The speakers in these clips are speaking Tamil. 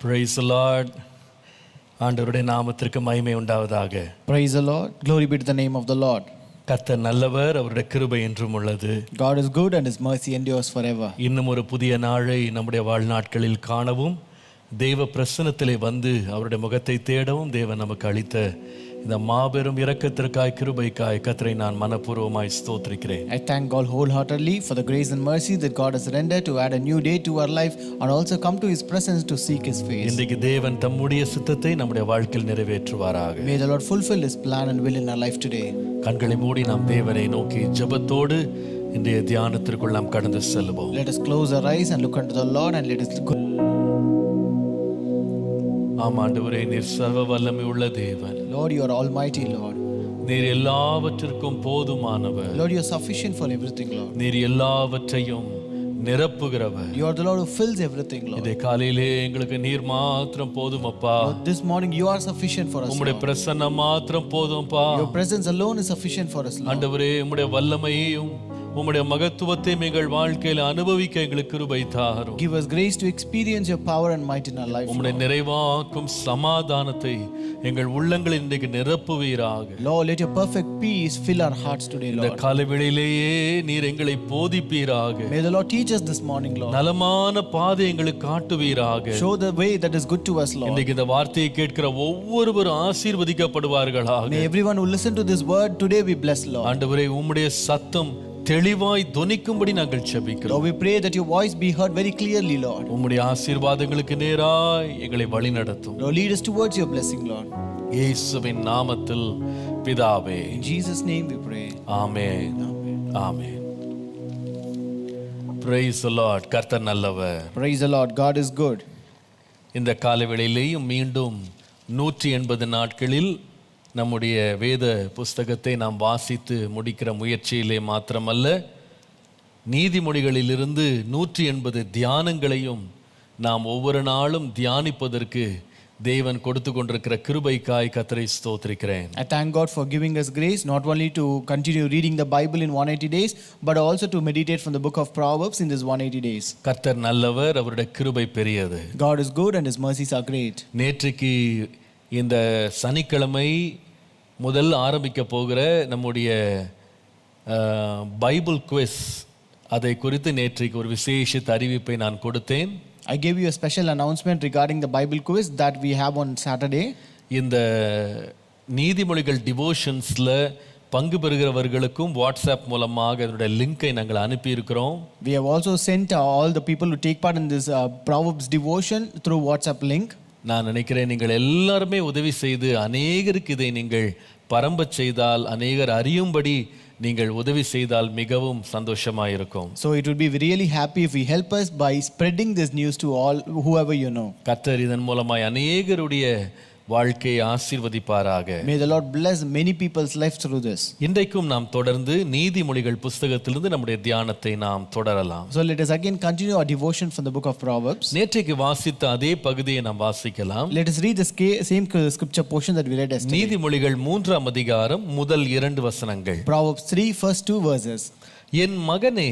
Praise the Lord. ஆண்டவருடைய நாமத்திற்கு மகிமை உண்டாவதாக. Praise the Lord. Glory be to the name of the Lord. கர்த்தர் நல்லவர், அவருடைய கிருபை என்றும் உள்ளது. God is good and his mercy endures forever. இன்னும் ஒரு புதிய நாளை நம்முடைய வாழ்நாட்களில் காணவும், தேவ பிரசன்னத்திலே வந்து அவருடைய முகத்தை தேடவும் தேவன் நமக்கு அளித்த இந்த மாபெரும் இரக்கத்திற்காய் கிருபைக்காய் கர்த்தரை நான் மனப்பூர்வமாய் ஸ்தோத்திரிக்கிறேன். I thank God wholeheartedly for the grace and mercy that God has rendered to add a new day to our life and also come to his presence to seek his face. இன்றைக்கு தேவன் தம்முடைய சித்தத்தை நம்முடைய வாழ்க்கையில் நிறைவேற்றுவாராக. May the Lord fulfill his plan and will in our life today. கண்களை மூடி நாம் தேவனை நோக்கி ஜெபத்தோடு இன்றைய தியானத்திற்குள் நாம் கடந்து செல்வோம். Let us close our eyes and look unto the Lord and let us go. ஆண்டவரே, நீர் சர்வ வல்லமை உள்ள தேவன். Lord, you are almighty, Lord. நீர் எல்லாவற்றிற்கும் போதுமானவர். Lord, you are sufficient for everything, Lord. நீர் எல்லாவற்றையும் நிரப்புகிறவர். You are the Lord who fills everything, Lord. இந்த காலையிலே எங்களுக்கு நீர் மாத்திரம் போதும் அப்பா. Lord, this morning you are sufficient for us. உம்முடைய பிரசன்னம் மாத்திரம் போதும்பா. Your presence alone is sufficient for us, Lord. ஆண்டவரே, உம்முடைய வல்லமையையும் உம்முடைய மகத்துவத்தையும் எங்கள் வாழ்க்கையில் அனுபவிக்க எங்களுக்கு கிருபை தாரும். Give us grace to experience your power and might in our life. உம்முடைய நிறைவாக்கும் சமாதானத்தை எங்கள் உள்ளங்களில் இன்றைக்கு நிரப்புவீராக. Lord, let your perfect peace fill our hearts today, Lord. இந்த காலைவேளையிலேயே நீர் எங்களை போதிப்பீராக. May the Lord teach us this morning, Lord. நலமான பாதை எங்களுக்கு காட்டுவீராக. Show the way that is good to us, Lord. இன்றைக்கு இந்த வார்த்தையை கேட்கிற ஒவ்வொருவரும் ஆசீர்வதிக்கப்படுவார்களாக. May everyone who listen to this word today be blessed, Lord. ஆண்டவரே, உம்முடைய சத்தம் தெளிவாய் தொனிக்கும்படி நாங்கள் ஜெபிக்கிறோம். Lord, we pray that your voice be heard very clearly, Lord. உம்முடைய ஆசீர்வாதங்களுக்கு நேராய் எங்களை வழிநடத்தும். Lord, lead us towards your blessing, Lord. இயேசுவின் நாமத்தில் பிதாவே. In Jesus' name we pray. Amen. Amen. Praise the Lord. கர்த்தர் நல்லவர். Praise the Lord. God is good. இந்த காலைவேளையிலேயும் மீண்டும் 180 நாட்களில் நம்முடைய வேத புஸ்தகத்தை நாம் வாசித்து முடிக்கிற முயற்சியிலே மாத்திரமல்ல, நீதிமொழிகளிலிருந்து 180 தியானங்களையும் நாம் ஒவ்வொரு நாளும் தியானிப்பதற்கு தேவன் கொடுத்து கொண்டிருக்கிற கிருபைக்காய் கர்த்தரை ஸ்தோத்திரிக்கிறேன். I thank God for giving us grace not only to continue reading the Bible in 180 days but also to meditate from the book of Proverbs in this 180 days. கர்த்தர் நல்லவர், அவருடைய கிருபை பெரியது. God is good and his mercies are great. நேற்றைக்கு இந்த சனிக்கிழமை முதல் ஆரம்பிக்க போகிற நம்முடைய பைபிள் குவிஸ், அதை குறித்து நேற்றைக்கு ஒரு விசேஷித்த அறிவிப்பை நான் கொடுத்தேன். I gave you a special announcement regarding the Bible quiz that we have on Saturday. இந்த நீதிமொழிகள் டிவோஷன்ஸில் பங்கு பெறுகிறவர்களுக்கும் வாட்ஸ்அப் மூலமாக அதனுடைய லிங்கை நாங்கள் அனுப்பியிருக்கிறோம். We have also sent all the people who take part in this Proverbs devotion through WhatsApp link. நான் நினைக்கிறேன் நீங்கள் எல்லாருமே உதவி செய்து அநேகருக்கு இதை நீங்கள் பரம்பச் செய்தால், அநேகர் அறியும்படி நீங்கள் உதவி செய்தால் மிகவும் சந்தோஷமாக இருக்கும். So it would be really happy if we help us by spreading this news to all whoever you know. கர்த்தர் இதன் மூலமாய் அநேகருடைய வாழ்க்கையை ஆசீர்வதிப்பாராக. May the Lord bless many people's lives through this. இன்றைக்கும் நாம் தொடர்ந்து நீதிமொழிகள் புஸ்தகத்திலிருந்து நம்முடைய தியானத்தை நாம் தொடரலாம். So let us again continue our devotion from the book of Proverbs. நேற்றைக்கு வாசித்த அதே பகுதியை நாம் வாசிக்கலாம். Let us read the same scripture portion that we read yesterday. நீதிமொழிகள் 3ஆம் அதிகாரம் முதல் 2 வசனங்கள். Proverbs 3 first 2 verses. என் மகனே,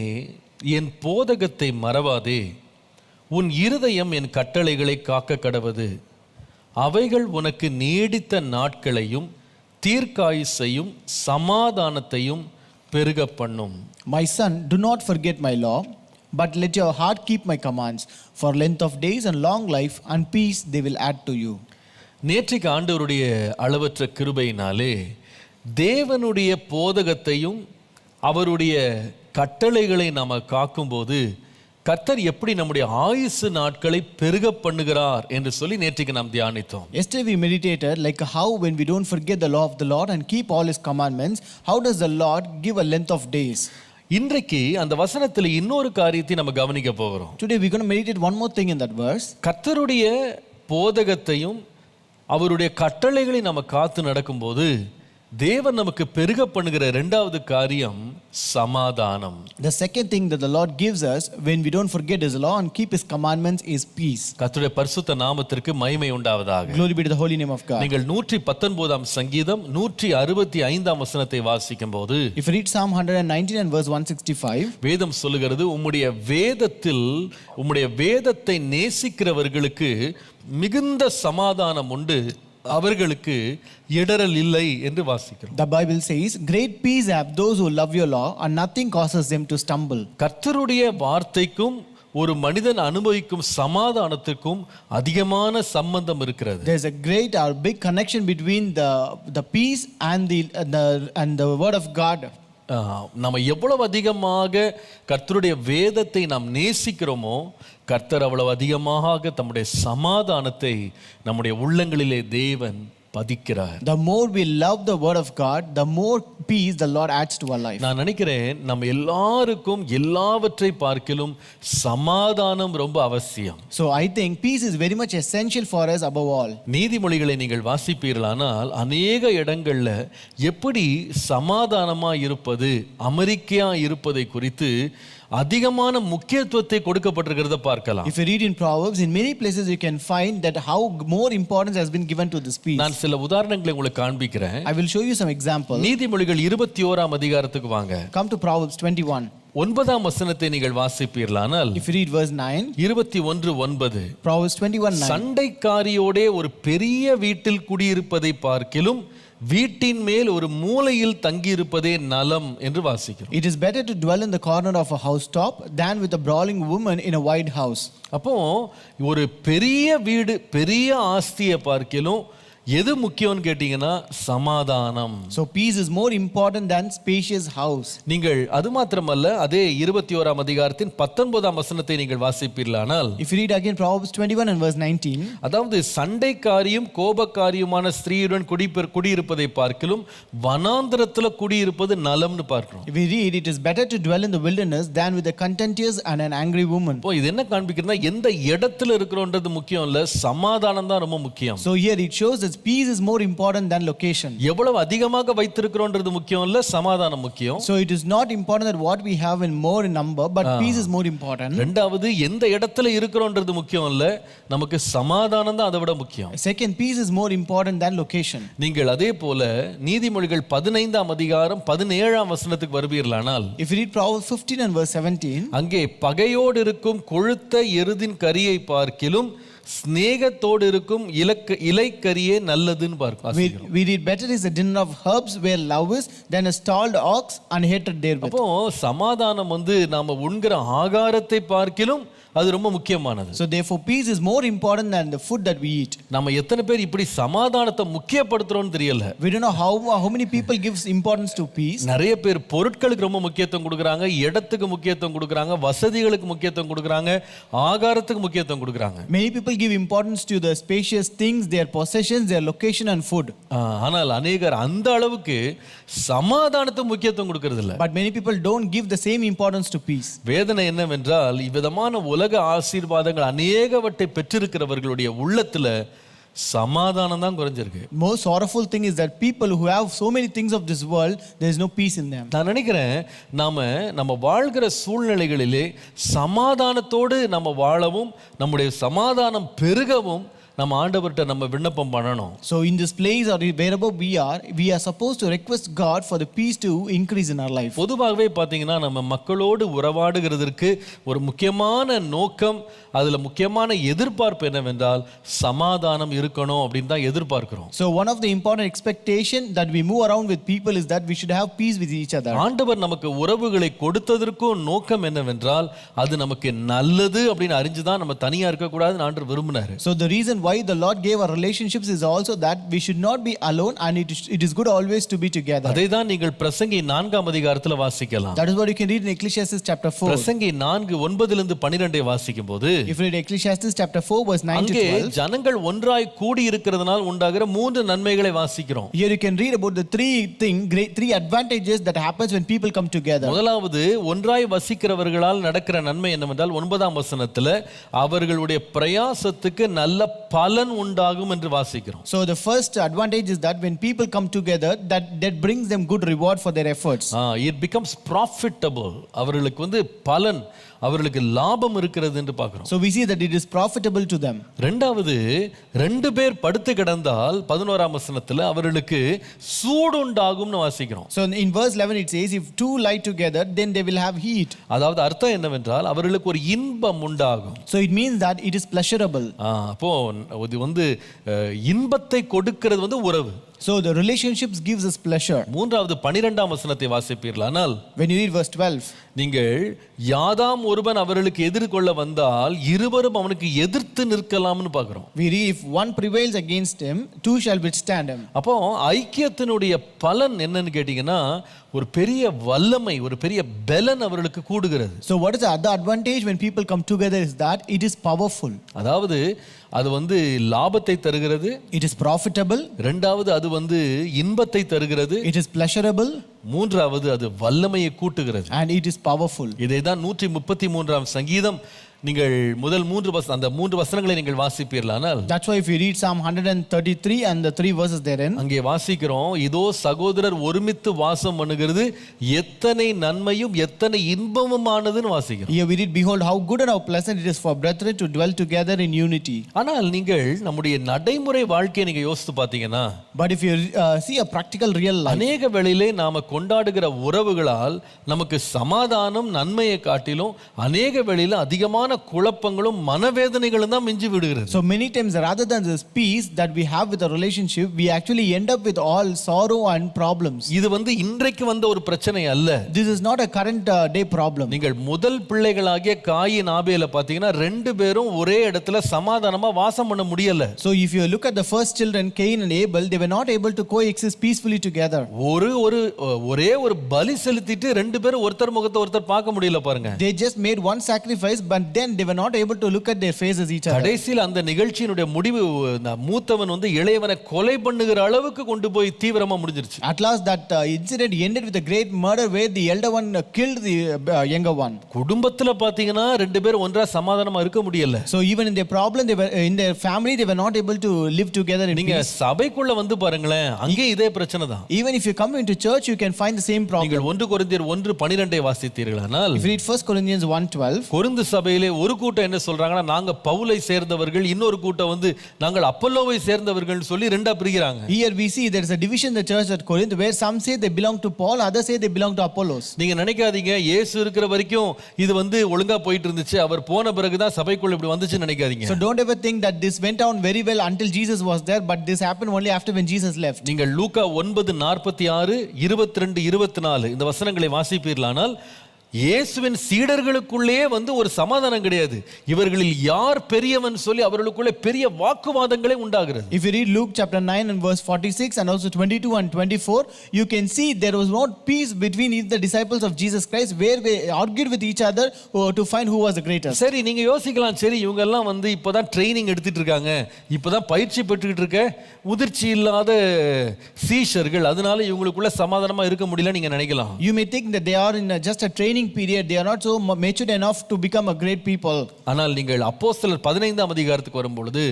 என் போதகத்தை மறவாதே, உன் இருதயம் என் கட்டளைகளை காக்க கடவது. அவைகள் உனக்கு நீடித்த நாட்களையும் தீர்க்காயுசையும் சமாதானத்தையும் பெருக பண்ணும். My son, do not forget my law, but let your heart keep my commands. For length of days and long life and peace they will add to you. நேற்றைக்கு ஆண்டவருடைய அளவற்ற கிருபையினாலே தேவனுடைய போதகத்தையும் அவருடைய கட்டளைகளை நாம் காக்கும்போது கர்த்தர் எப்படி நம்முடைய ஆயுசு நாட்களை பெருக பண்ணுகிறார் என்று சொல்லி நேற்றுக்கு நாம் தியானித்தோம். Yesterday we meditated like how when we don't forget the law of the Lord and keep all his commandments, how does the Lord give a length of days? இன்றைக்கு அந்த வசனத்தில் இன்னொரு காரியத்தை நம்ம கவனிக்க போகிறோம். Today we're going to meditate one more thing in that verse. கர்த்தருடைய போதகத்தையும் அவருடைய கட்டளைகளை நம்ம காத்து நடக்கும்போது தேவன் நமக்கு பெருக பண்ணுகிற இரண்டாவது காரியம் சமாதானம். The second thing that the Lord gives us when we don't forget his law and keep his commandments is peace. கர்த்தருடைய பரிசுத்த நாமத்திற்கு மகிமை உண்டாவதாக. Glory be to the holy name of God. நீங்கள் 119ஆம் சங்கீதம் 165ஆம் வசனத்தை வாசிக்கும்போது, If you read Psalm 119 and verse 165, வேதம் சொல்லுகிறது, உம்முடைய வேதத்தை நேசிக்கிறவர்களுக்கு மிகுந்த சமாதானம் உண்டு, அவர்களுக்கு இடறல் இல்லை என்று வாசிக்கிறோம். the Bible says, great peace have those who love your law and nothing causes them to stumble. கர்த்தருடைய வார்த்தைக்கும் ஒரு மனிதன் அனுபவிக்கும் சமாதானத்துக்கும் அதிகமான சம்பந்தம் இருக்கிறது. There's a great or big connection between the peace and the word of God. நம்ம எவ்வளவு அதிகமாக கர்த்தருடைய வேதத்தை நாம் நேசிக்கிறோமோ, கர்த்தர் அவ்வளவு அதிகமாக தம்முடைய சமாதானத்தை நம்முடைய உள்ளங்களிலே தேவன் பதிக்கிறார். The more we love the word of God, the more peace the Lord adds to our life. நான் நினைக்கிறேன் நம்ம எல்லாருக்கும் எல்லாவற்றை பார்க்கிலும் சமாதானம் ரொம்ப அவசியம். So I think peace is very much essential for us above all. நீதிமொழிகளை நீங்கள் வாசிப்பீர்களானால் அநேக இடங்கள்ல எப்படி சமாதானமா இருப்பது, அமெரிக்கையா இருப்பதை குறித்து அதிகமான முக்கியத்துவத்தை கொடுக்கப்பட்டிருக்கிறத பார்க்கலாம். If you read in Proverbs, in many places you can find that how more importance has been given to this peace. நான் சில உதாரணங்களை உங்களுக்கு காண்பிக்கிறேன். I will show you some examples. நீதிமொழிகள் 21ஆம் அதிகாரத்துக்கு வாங்க. Come to Proverbs 21. 9ஆம் வசனத்தை நீங்கள் வாசிப்பீர்களானால், If you read verse 9, 21:9, Proverbs 21:9, சண்டைக்காரியோடே ஒரு பெரிய வீட்டில் குடியிருப்பதை பார்க்கிலும் வீட்டின் மேல் ஒரு மூலையில் தங்கியிருப்பதே நலம் என்று வாசிக்கிறோம். it is better to dwell in the corner of a housetop than with a brawling woman in a wide house. அப்போ ஒரு பெரிய வீடு, பெரிய ஆஸ்தியை பார்க்கிலும் எது முக்கியம்னு கேட்டீங்கன்னா சமாதானம். So peace is more important than spacious house. நீங்கள் அது மாத்திரமல்ல, அதே 21ஆம் அதிகாரத்தின் 19ஆம் வசனத்தை நீங்கள் வாசிப்பீர்களானால், If you read again Proverbs 21 and verse 19, அதாவது சண்டைக்காரியும் கோபக்காரியுமான ஸ்திரீயுடன் குடியிருப்பதை பார்க்கிலும் வனாந்தரத்துல குடியிருப்பது நலம்னு பார்க்கிறோம். if we read, it is better to dwell in the wilderness than with a contentious and an angry woman. இப்போ இது என்ன காண்பிக்கிறதுனா, எந்த இடத்துல இருக்கிறோன்றது முக்கியம் இல்ல, சமாதானம் தான் ரொம்ப முக்கியம். So here it shows that peace is more important than location. எவ்வளவு அதிகமாக வைத்திருக்கிறோன்றது முக்கியம் இல்ல, சமாதானம் முக்கியம். So it is not important that what we have in more in number, but peace is more important. இரண்டாவது, எந்த இடத்துல இருக்கிறோன்றது முக்கியம் இல்ல, நமக்கு சமாதானம் தான் அதை விட முக்கியம். Second, peace is more important than location. நீங்கள் அதே போல நீதிமொழிகள் 15ஆம் அதிகாரம் 17ஆம் வசனத்துக்கு வருவீர்களானால், If you read Proverbs 15 and verse 17, அங்கே பகையோடு இருக்கும் கொழுத்த எருதின் கரியை பார்க்கிலும் ஸ்நேகத்தோடு இருக்கும் இலைக்கரியே நல்லதுன்னு பார்க்கிறோம். we read, better is the dinner of herbs where love is than a stalled ox and hatred therewith. அப்போ சமாதானம் நாம உண்கிற ஆகாரத்தை பார்க்கிலும் அது ரொம்ப முக்கியமானது. So therefore peace is more important than the food that we eat. நம்ம எத்தனை பேர் இப்படி சமாதானத்தை முக்கியப்படுத்துறோம்னு தெரியல. We don't know how many people gives importance to peace. நிறைய பேர் பொருட்களுக்கு ரொம்ப முக்கியத்துவம் கொடுக்கறாங்க, இடத்துக்கு முக்கியத்துவம் கொடுக்கறாங்க, வசதிகளுக்கு முக்கியத்துவம் கொடுக்கறாங்க, ஆகாரத்துக்கு முக்கியத்துவம் கொடுக்கறாங்க. Many people give importance to the spacious things, their possessions, their location and food. ஆனால் அநேகர் அந்த அளவுக்கு சமாதானத்துக்கு முக்கியத்துவம் கொடுக்கிறது இல்ல. But many people don't give the same importance to peace. வேதனை என்னவென்றால், இவ்விதமான உலக ஆசீர்வாதங்கள் அநேகவற்றை பெற்றிருக்கிறவர்களுடைய உள்ளத்துல சமாதானம் தான் குறைஞ்சிருக்கு. Most sorrowful thing is that people who have so many things of this world, there is no peace in them. நான் நினைக்கிறேன், நம்ம வாழ்கிற சூழ்நிலைகளிலே சமாதானத்தோடு நம்ம வாழவும், நம்முடைய சமாதானம் பெருகவும் நம்ம ஆண்டவர்கிட்ட நம்ம விண்ணப்பம் பண்ணணும். So in this place or wherever we are supposed to request God for the peace to increase in our life. பொதுவாகவே பார்த்தீங்கன்னா, நம்ம மக்களோடு உறவாடுகிறதற்கு ஒரு முக்கியமான நோக்கம், அதுல முக்கியமான எதிர்பார்ப்பு என்னவென்றால் சமாதானம் இருக்கணும் அப்படின்னு தான் எதிர்பார்க்கிறோம். So one of the important expectation that we move around with people is that we should have peace with each other. ஆண்டவர் நமக்கு உறவுகளை கொடுத்ததற்கும் நோக்கம் என்னவென்றால், அது நமக்கு நல்லது அப்படின்னு அறிஞ்சுதான் நம்ம தனியா இருக்க கூடாதுன்னு ஆண்டவர் விரும்பினாரு. So the reason why the Lord gave our relationships is also that we should not be alone, and it is good always to be together. அதை தான் நீங்கள் பிரசங்கி 4ஆம் அதிகாரத்தில் வாசிக்கலாம். That is what you can read in Ecclesiastes chapter 4. பிரசங்கி 4:9 12 வாசிக்கும்போது, If you read Ecclesiastes chapter 4 verse 9 to அங்கே 12, ஜனங்கள் ஒன்றாய் கூடி இருக்கிறதுனால் உண்டாகிற 3 நன்மைகளை வாசிக்கிறோம். here you can read about the three advantages that happens when people come together. முதலாவது, ஒன்றாய் வசிக்கிறவர்களால் நடக்கிற நன்மை என்னவென்றால் 9ஆம் வசனத்துல அவர்களுடைய பிரயாசத்துக்கு நல்ல பலன் உண்டாகும் என்று வாசிக்கிறோம். So the first advantage is that when people come together, that brings them good reward for their efforts. It becomes profitable. அவர்களுக்கு பலன், அவர்களுக்கு லாபம் இருக்கிறது என்று பார்க்கிறோம். So we see that it is profitable to them. இரண்டாவது, 2 பேர் படுத்து கிடந்தால் 11ஆம் வசனத்துல அவர்களுக்கு சூடு உண்டாகும்னு வாசிக்கிறோம். So in verse 11 it says, if two lie together, then they will have heat. அதாவது அர்த்தம் என்னவென்றால் அவர்களுக்கு ஒரு இன்பம் உண்டாகும். So it means that it is pleasurable. அப்போ இது இன்பத்தை கொடுக்கிறது உறவு. So the relationships gives us pleasure. மூன்றாவது 12ஆம் வசனத்தை வாசிப்பீர்களானால், when you read verse 12, நீங்கள் யாதாம் ஒருவன் அவர்களுக்கு எதிர்கொள்ள வந்தால் இருவரும் அவனுக்கு எதிர்த்து நிற்கலாம்னு பார்க்கிறோம். we read, if one prevails against him, two shall withstand him. அப்போ ஐக்கியத்தினுடைய பலன் என்னன்னு கேட்டீங்கன்னா, ஒரு பெரிய வல்லமை, ஒரு பெரிய பலன் அவர்களுக்கு கூடுகிறது. So what is the other advantage when people come together is that it is powerful. அதாவது அது லாபத்தை தருகிறது. It is profitable. இரண்டாவது அது இன்பத்தை தருகிறது. It is pleasurable. மூன்றாவது அது வல்லமையை கூட்டுகிறது. And it is powerful. இதைதான் 133ஆம் சங்கீதம் நீங்கள் முதல் 3 வசனங்களை நீங்கள் வாசிப்பீர்களானால், that's why if you read Psalm 133 and the 3 verses therein, அங்கே வாசிக்கிறோம், இதோ சகோதரர் ஒருமித்து வாசம் பண்ணுகிறது எத்தனை நன்மையும் எத்தனை இன்பமுமானதுன்னு வாசிக்கிறோம். here we read, behold how good and how pleasant it is for brethren to dwell together in unity. ஆனால் நீங்கள் நம்முடைய நடைமுறை வாழ்க்கையை நீங்க யோசித்து பார்த்தீங்கன்னா, but if you see a practical real life, அநேக வேளையிலே நாம கொண்டாடுகிற உறவுகளால் நமக்கு சமாதானம் நன்மையை காட்டிலும் அநேக வேளையில அதிகமான குழப்பங்களும் மனவேதனைகளும் தான் மிஞ்சி விடுகிறது. so many times rather than this peace that we have with a relationship, we actually end up with all sorrow and problems. இது இன்றைக்கு வந்த ஒரு பிரச்சனை அல்ல. this is not a current day problem. நீங்கள் முதல் பிள்ளைகளாகிய காயின் ஆபேலை பார்த்தீங்கன்னா 2 பேரும் ஒரே இடத்துல சமாதானமா வாசம் பண்ண முடியல. so if you look at the first children, Cain and Abel, they were not able to coexist peacefully together. ஒரே ஒரு பலி செலுத்திட்டு 2 பேரும் ஒருத்தர் முகத்தை ஒருத்தர் பார்க்க முடியல பாருங்க. they just made one sacrifice, but then they were not able to look at their faces each other. கடைசியில் அந்த நிகழ்ச்சியினுடைய முடிவு மூத்தவன் இளையவனை கொலை பண்ணுகிற அளவுக்கு கொண்டு போய் தீவிரமா முடிஞ்சிருச்சு. at last that incident ended with a great murder where the elder one killed the younger one. குடும்பத்துல பாத்தீங்கன்னா 2 பேரும் ஒன்றா சமாதானமா இருக்க முடியல. so even in their problem, they were in their family, they were not able to live together in நீங்க peace. சபைக்குள்ள பாருங்களேன், அங்கே இதே பிரச்சனை தான். even if you come into church, you can find the same problem. நீங்கள் 1 கொரிந்தியர் 1:12 வாசித்தீர்களானால், if you read 1 Corinthians 1:12, Corinth சபையிலே ஒரு கூட்டம் என்ன சொல்றாங்கன்னா, நாங்க பவுலை சேர்ந்தவர்கள், இன்னொரு கூட்டம் நாங்கள் அப்பல்லோவை சேர்ந்தவர்கள் சொல்லி ரெண்டா பிரிக்கிறாங்க. here we see there is a division in the church at Corinth where some say they belong to Paul, others say they belong to Apollos. நீங்க நினைக்காதீங்க இயேசு இருக்கிற வரைக்கும் இது ஒழுங்கா போயிட்டு இருந்துச்சு, அவர் போன பிறகு தான் சபைக்குள்ள இப்படி வந்துச்சு நினைக்காதீங்க. so don't ever think that this went on very well until Jesus was there, but this happened only after when Jesus left. நீங்கள் லூக்கா 9:46 22 24 இந்த வசனங்களை வாசிப்பீர்களானால், இயேசுவின் சீடர்களுக்குள்ளே ஒரு சமாதானம் கிடையாது. இவர்களில் யார் பெரியவன் சொல்லி அவர்களுக்குள்ளே பெரிய வாக்குவாதங்களே உண்டாகிறது. if you read Luke chapter 9 and verse 46 and also 22 and 24, you can see there was no peace between the disciples of Jesus Christ, where they argued with each other to find who was the greatest. சரி, நீங்க யோசிக்கலாம், சரி இவங்க எல்லாம் இப்போதான் ட்ரைனிங் எடுத்துட்டு இருக்காங்க, இப்போதான் பயிற்சி பெற்றுக்கிட்டு இருக்க முதிர்ச்சி இல்லாத சீஷர்கள், அதனால இவங்களுக்குள்ள சமாதானமா இருக்க முடியல நீங்க நினைக்கலாம். you may think that they are in just a training period, they are not so matured enough to become a great people. ஆனால் நீங்கள் அப்போஸ்தலர் 15ஆம் அதிகாரத்துக்கு வரும்பொழுது,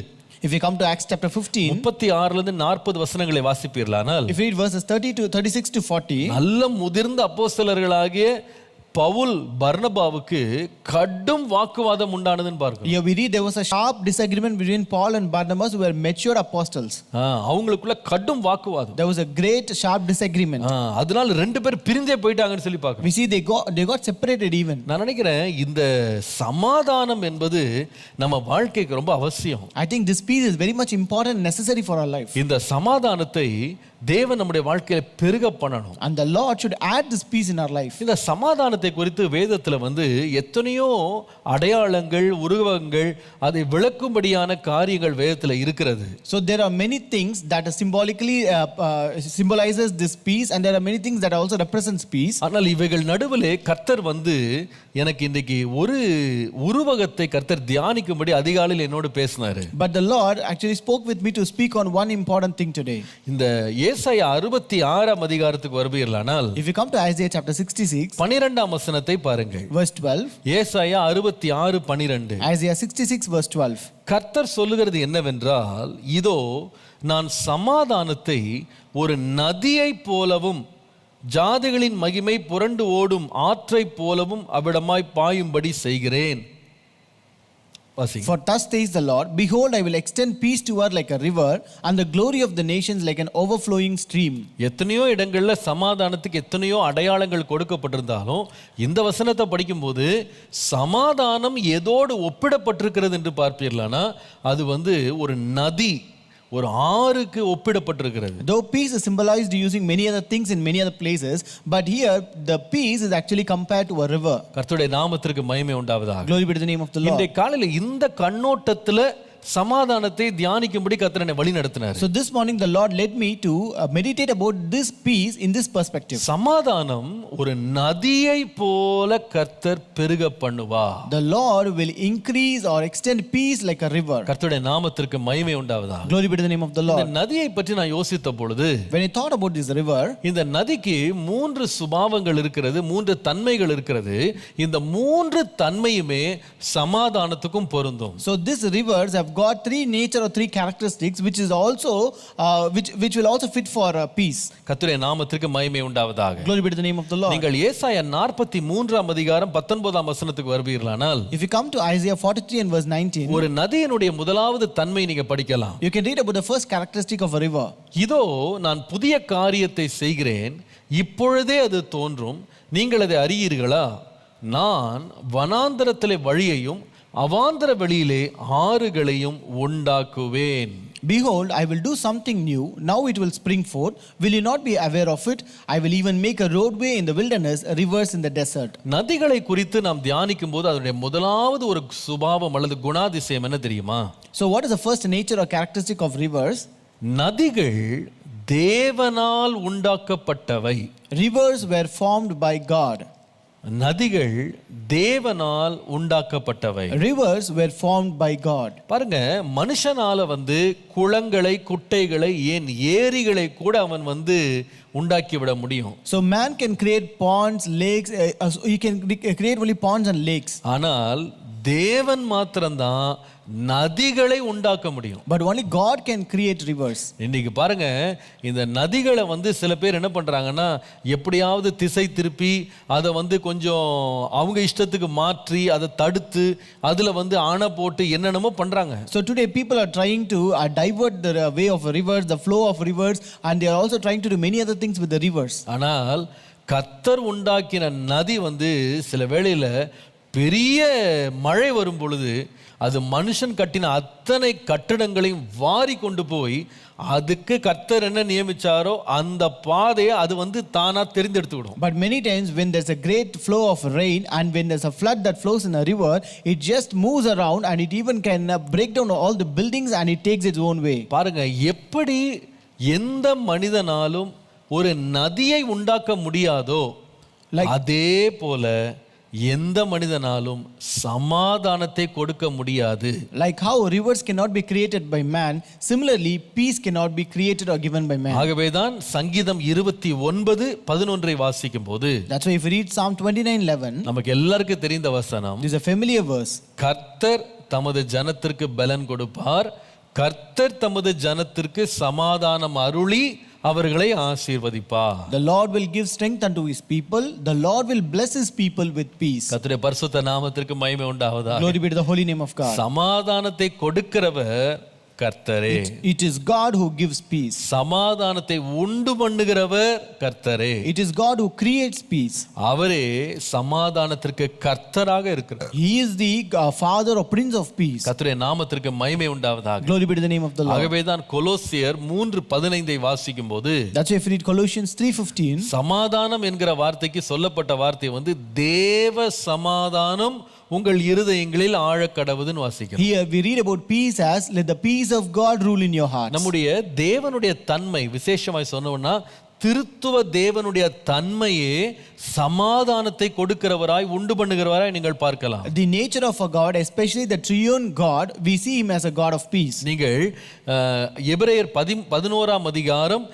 if you come to Acts chapter 15, 36 40 வசனங்களை வாசிப்பீர்களானால், if you read verses 36 to 40, நல்ல முதிர்ந்த அப்போஸ்தலர்களாகிய பவுல் பர்னபாவுக்கு கடும் வாக்குவாதம் உண்டானதுன்னு பார்க்கிறோம். here we read there was a sharp disagreement between Paul and Barnabas, who were mature apostles. அவங்களுக்குள்ள கடும் வாக்குவாதம். there was a great sharp disagreement. அதனால 2 பேர் பிரிஞ்சே போயிட்டாங்கன்னு சொல்லி பார்க்கிறோம். we see they got separated even. நான் நினைக்கிறேன் இந்த சமாதானம் என்பது நம்ம வாழ்க்கைக்கு ரொம்ப அவசியம். I think this peace is very much important and necessary for our life. இந்த சமாதானத்தை தேவன் நம்முடைய வாழ்க்கையில பெருக பண்ணணும். and the Lord should add this peace in our life. இந்த சமாதானத்தை சமாதானத்தை குறித்து வேதத்துல எத்தனையோ அடையாளங்கள், உருவகங்கள், அதை விளக்கும்படியான காரியங்கள் வேதத்துல இருக்கிறது. So there are many things that symbolically symbolizes this peace, and there are many things that also represents peace. ஆனால் இவைகள் நடுவிலே கர்த்தர் எனக்கு இன்றைக்கு ஒரு உருவகத்தை கர்த்தர் தியானிக்கும்படி அதிகாலையில் என்னோடு பேசினாரு. But the Lord actually spoke with me to speak on one important thing today. இந்த ஏசாயா 66ஆம் அதிகாரத்துக்கு வருவீர்களானால், If you come to Isaiah chapter 66, 12ஆம் வசனத்தை பாருங்கள். verse 12. ஏசாயா 66:12. Isaiah 66 verse 12. கர்த்தர் சொல்லுகிறது என்னவென்றால், இதோ நான் சமாதானத்தை ஒரு நதியை போலவும் ஜாதிகளின் மகிமை புரண்டு ஓடும் ஆற்றை போலவும் அவ்விடமாய் பாயும்படி செய்கிறேன். For thus says the Lord, behold, I will extend peace to her like a river, and the glory of the nations like an overflowing stream. எத்தனையோ இடங்கள்ல சமாதானத்துக்கு எத்தனையோ அடையாளங்கள் கொடுக்கப்பட்டிருந்தாலும் இந்த வசனத்தை படிக்கும்போது சமாதானம் எதோடு ஒப்பிடப்பட்டிருக்கிறது என்று பார்ப்பீர்களானா, அது ஒரு நதி, ஒரு ஆறுக்கு ஒப்பிடப்பட்டிருக்கிறது. Though peace is symbolized using many other things in many other places, but here the peace is actually compared to a river. கர்த்தருடைய நாமத்திற்கு மகிமை உண்டாவதாக. Glory be to the name of the Lord. இந்த காலையில இந்த கண்ணோட்டத்துல சமாதானத்தை தியானிக்கும்படி கர்த்தர் என்னை வழி நடத்தினார். So this morning the Lord led me to meditate about this peace in this perspective. சமாதானம் ஒரு நதியை போல கர்த்தர் பெருக பண்ணுவார். The Lord will increase or extend peace like a river. கர்த்தருடைய நாமத்திற்கு மகிமை உண்டாவதாக. Glory be to the name of the Lord. இந்த நதியை பற்றி நான் யோசித்த பொழுது, when I thought about this river, இந்த நதிக்கு 3 சுபாவங்கள் இருக்கிறது, 3 தன்மைகள் இருக்கிறது. இந்த 3 தன்மையுமே சமாதானத்துக்கும் பொருந்தும். So these rivers have got 3 nature or 3 characteristics which is also which will also fit for peace. கர்த்தருடைய நாமத்திற்கு மகிமை உண்டாவதாக. Glory be to the name of the Lord. நீங்கள் ஏசாயா 43ஆம் அதிகாரம் 19ஆம் வசனத்துக்கு வருவீர்களானால், if you come to Isaiah 43 and verse 19, ஒரு நதியினுடைய முதலாவது தன்மை நீங்க படிக்கலாம். you can read about the first characteristic of a river. இதோ நான் புதிய காரியத்தை செய்கிறேன், இப்பொழுதே அது தோன்றும், நீங்கள் அதை அறியீர்களா? நான் வனாந்தரத்திலே வழியையும் அவாந்தர வெளியிலே ஆறுகளையும் உண்டாக்குவேன். Behold, I will do something new, now it will spring forth, will you not be aware of it? I will even make a roadway in the wilderness, rivers in the desert. நதிகளை குறித்து நாம் தியானிக்கும் போது அதனுடைய முதலாவது ஒரு சுபாவம் அல்லது குணாதிசயம் என்ன தெரியுமா? So what is the first nature or characteristic of rivers? நதிகள் தேவனால் உண்டாக்கப்பட்டவை. Rivers were formed by God. நதிகள் தேவனால் உண்டாக்கப்பட்டவை. Rivers were formed by God. பாருங்க, மனுஷனால குளங்களை, குட்டைகளை, ஏன் ஏரிகளை கூட அவன் உண்டாக்கி விட முடியும். So man can create ponds, lakes, you can create only ponds and lakes. ஆனால் தேவன் மாத்திரம்தான் நதிகளை உண்டாக்க முடியும். But only God can create rivers. இன்னைக்கு பாருங்க, இந்த நதிகளை சில பேர் என்ன பண்றாங்கன்னா, எப்படியாவது திசை திருப்பி அதை கொஞ்சம் அவங்க இஷ்டத்துக்கு மாற்றி அதை தடுத்து அதுல அணை போட்டு என்னென்னமோ பண்றாங்க. So today people are trying to divert the way of rivers, the flow of rivers, and they are also trying to do many other things with the rivers. ஆனால் கர்த்தர் உண்டாக்கின நதி சில வேளையில பெரிய மழை வரும் பொழுது அது மனுஷன் கட்டின அத்தனை கட்டடங்களையும் வாரி கொண்டு போய் அதுக்கு கர்த்தர் என்ன நியமிச்சாரோ அந்த பாதையை அது தானா தெரிந்தெடுத்துவிடும். But many times when there's a great flow of rain and when there's a flood that flows in a river, it just moves around and it even can break down all the buildings and it takes its own way. பாருங்க, எப்படி எந்த மனிதனாலும் ஒரு நதியை உண்டாக்க முடியாதோ அதே போல எந்த மனிதனாலும் சமாதானத்தை கொடுக்க முடியாது. Like how rivers cannot be created by man, similarly peace cannot be created or given by man. ஆகவேதான் சங்கீதம் 29:11 வாசிக்கும் போது, that's why if you read Psalm 29:11, நமக்கு எல்லாருக்கும் தெரிந்த வசனம், this is a familiar verse. கர்த்தர் தமது ஜனத்திற்கு பலன் கொடுப்பார், கர்த்தர் தமது ஜனத்திற்கு சமாதானம் அருளி அவர்களை ஆசீர்வதிப்பார். The Lord will give strength unto his people, the Lord will bless his people with peace. கர்த்தருடைய பரிசுத்த நாமத்திற்கு மகிமை உண்டாவதாக. Glory be to the holy name of God. சமாதானத்தை கொடுக்கிறவர் கர்த்தரே. It is God who gives peace. சமாதானத்தை உண்டு பண்ணுகிறவர் கர்த்தரே. It is God who creates peace. அவரே சமாதானத்திற்கு கர்த்தராக இருக்கிறார். He is the father or prince of peace. கர்த்தருடைய நாமத்திற்கு மகிமை உண்டாவதாக. Glory be to the name of the Lord. ஆகவே தான் கொலோசியர் 3:15 வாசிக்கும் போது, That's why if you read Colossians 3:15, சமாதானம் என்கிற வார்த்தைக்கு சொல்லப்பட்ட வார்த்தை தேவ சமாதானம் உங்கள் இருதயங்களில் ஆழக்கடவுதுன்னு வாசிக்கிறோம். here we read about peace as let the peace of God rule in your hearts. நம்முடைய தேவனுடைய தன்மை விசேஷமாய் சொன்னோம்னா, திருத்துவ தேவனுடைய தன்மையே சமாதானத்தை கொடுக்கிறவராய் உண்டு பண்ணுகிறவராய் நீங்கள் பார்க்கலாம். The nature of a God, especially the triune God, we see him as a God of peace. நீங்கள் எபிரேயர் 13ஆம் அதிகாரம்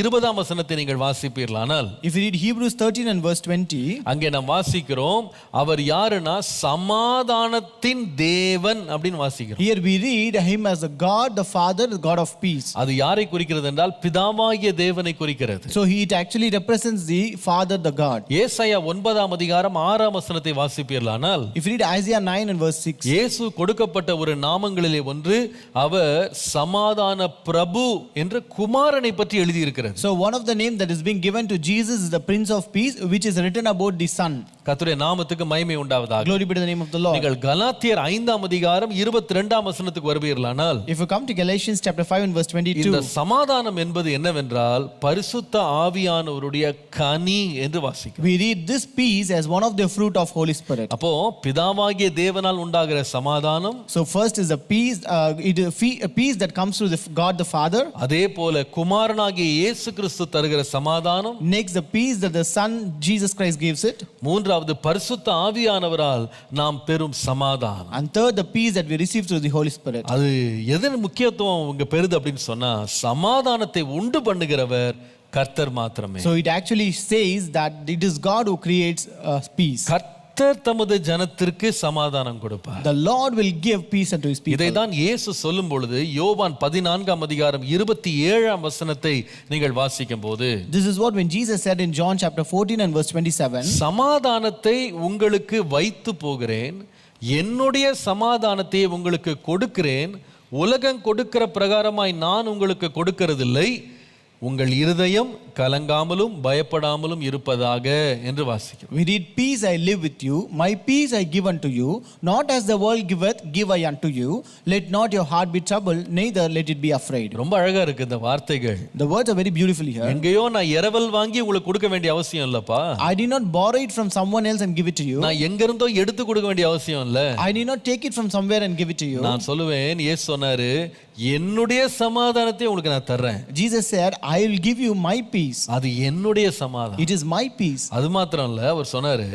20ஆம் வசனத்தை நீங்கள் வாசிப்பீர்களானால், If you read Hebrews 13 and verse 20, அங்கே நாம் வாசிக்கிறோம், அவர் யாருன்னா சமாதானத்தின் தேவன் அப்படின்னு வாசிக்கிறோம். here we read him as the God, the Father, the God of peace. அது யாரை குறிக்கிறது என்றால் பிதாவாகிய தேவனை குறிக்கிறது. So it actually represents the Father, the God. ஏசாயா 9ஆம் அதிகாரம் 6ஆம் வசனத்தை வாசிப்பீர்களானால், If you read Isaiah 9 and verse 6, இயேசு கொடுக்கப்பட்ட ஒரு நாமங்களிலே ஒன்று, அவர் சமாதான பிரபு என்ற குமாரனை பற்றி எழுதியிருக்கிறது. so one of the names that is being given to Jesus is the Prince of Peace, which is written about the Son. கர்த்தருடைய நாமத்துக்கு மகிமை உண்டாவதாக. Glory be to the name of the Lord. நீங்கள் கலாத்தியர் 5ஆம் அதிகாரம் 22ஆம் வசனத்துக்கு வருவீர்களானால், If you come to Galatians chapter 5 and verse 22, இந்த சமாதானம் என்பது என்னவென்றால் பரிசுத்த ஆவியானவருடைய கனி என்று வாசிக்கிறோம். we read this peace as one of the fruit of Holy Spirit. அப்போ பிதாவாகிய தேவனால் உண்டாகிற சமாதானம், So first is a peace, a peace that comes through God the Father. அதே போல குமாரனாகிய இயேசு கிறிஸ்து தருகிற சமாதானம், Next, the peace that the Son Jesus Christ gives it. மூன்றாவது பரிசுத்த ஆவியானவரால் நாம் பெறும் சமாதானம். And third, the peace that we receive through the Holy Spirit. அது எதன் முக்கியத்துவம் இங்க பெறுது அப்படின்னு சொன்னா, சமாதானத்தை உண்டு பண்ணுகிறவர் கர்த்தர் மாத்திரமே. So it actually says that it is God who creates peace. கர்த்தர் தமது ஜனத்திற்கு சமாதானம் கொடுப்பார். The Lord will give peace unto his people. இதைதான் இயேசு சொல்லும் பொழுது யோவான் 14ஆம் அதிகாரம் 27ஆம் வசனத்தை நீங்கள் வாசிக்கும் போது, This is what when Jesus said in John chapter 14 and verse 27, சமாதானத்தை உங்களுக்கு வைத்து போகிறேன், என்னுடைய சமாதானத்தை உங்களுக்கு கொடுக்கிறேன், உலகம் கொடுக்கிற பிரகாரமாய் நான் உங்களுக்கு கொடுக்கிறதில்லை, உங்கள் இருதயம் கலங்காமலும் பயப்படாமலும் இருப்பதாக என்று வாசிக்கிறோம். we read, Peace I live with you, my peace I give unto you, not as the world giveth, give I unto you. Let not your heart be troubled, neither let it be afraid. ரொம்ப அழகா இருக்கு இந்த வார்த்தைகள். The words are very beautiful here. எங்கேயோ நான் இரவல் வாங்கி உங்களுக்கு கொடுக்க வேண்டிய அவசியம் இல்லப்பா. I did not borrow it from someone else and give it to you. நான் எங்க இருந்தோ எடுத்து கொடுக்க வேண்டிய அவசியம் இல்ல. I did not take it from somewhere and give it to you. நான் சொல்லுவேன், இயேசு சொன்னாரு, என்னுடைய சமாதானத்தை உங்களுக்கு நான் தர்றேன். Jesus said, I will give you my peace. அது என்னுடைய சமாதானம். It is my peace. அது மாத்திரம் இல்ல, அவர் சொன்னாரு,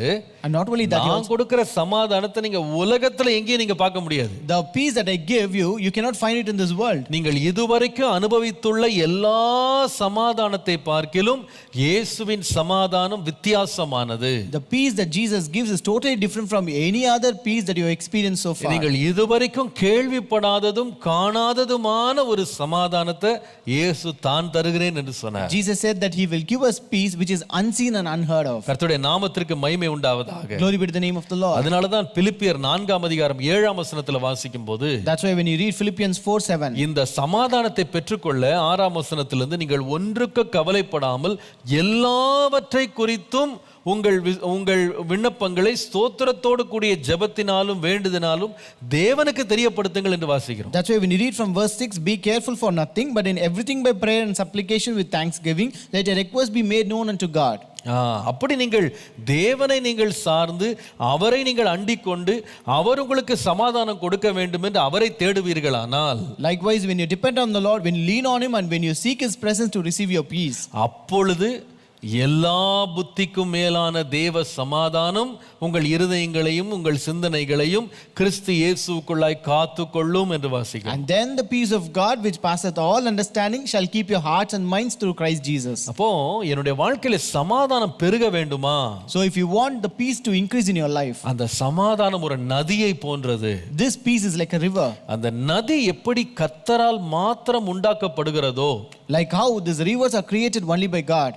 And not only that, நான் கொடுக்கிற சமாதானத்தை நீங்க உலகத்துல எங்கேயும் நீங்க பார்க்க முடியாது. the peace that I give you, you cannot find it in this world. நீங்கள் இதுவரைக்கும் அனுபவித்துள்ள எல்லா சமாதானத்தை பார்க்கிலும் இயேசுவின் சமாதானம் வித்தியாசமானது. The peace that Jesus gives is totally different from any other peace that you have experienced so far. நீங்கள் இதுவரைக்கும் கேள்விப்படாததும் காணாததுமான ஒரு சமாதானத்தை இயேசு தான் தருகிறேன் என்று சொன்னார். Jesus said that he will give us peace which is unseen and unheard of. கர்த்தருடைய நாமத்திற்கு மகிமை உண்டாவதாக. Glory be to the name of the Lord. அதனால தான் பிலிப்பியர் 4ஆம் அதிகாரம் 7ஆம் வசனத்துல வாசிக்கும் போது, That's why when you read Philippians 4:7, இந்த சமாதானத்தை பெற்றுக்கொள்ள 6ஆம் வசனத்திலிருந்து நீங்கள் ஒன்றுக்கு கவலைப்படாமல் எல்லாவற்றை குறித்தும் உங்கள் விண்ணப்பங்களை ஸ்தோத்திரத்தோடு கூடிய ஜெபத்தினாலும் வேண்டுதனாலும் தேவனுக்கு தெரியப்படுத்துங்கள் என்று வாசிக்கிறோம். That's why when you read from verse 6, be careful for nothing, but in everything by prayer and supplication with thanksgiving, let your requests be made known unto God. அப்படி நீங்கள் தேவனை நீங்கள் சார்ந்து அவரை நீங்கள் அண்டிக் கொண்டு அவர் உங்களுக்கு சமாதானம் கொடுக்க வேண்டும் என்று அவரை தேடுவீர்களானால், Likewise, when you depend on the Lord, when you lean on him and when you seek his presence to receive your peace, அப்பொழுது எல்லா புத்திக்கும் மேலான தேவ சமாதானம் உங்கள் இருதயங்களையும் உங்கள் சிந்தனைகளையும் கிறிஸ்து இயேசுவுக்குள்ளாய் காத்துக்கொள்ளும் என்று வாசிக்கிறோம். and then the peace of God which passeth all understanding shall keep your hearts and minds through Christ Jesus. அப்போ என்னுடைய வாழ்க்கையில சமாதானம் பெருக வேண்டுமா? So if you want the peace to increase in your life, அந்த சமாதானம் ஒரு நதியை போன்றது. this peace is like a river. அந்த நதி எப்படி கர்த்தரால் மாத்திரம் உண்டாக்கப்படுகிறதோ, Like how these rivers are created only by God,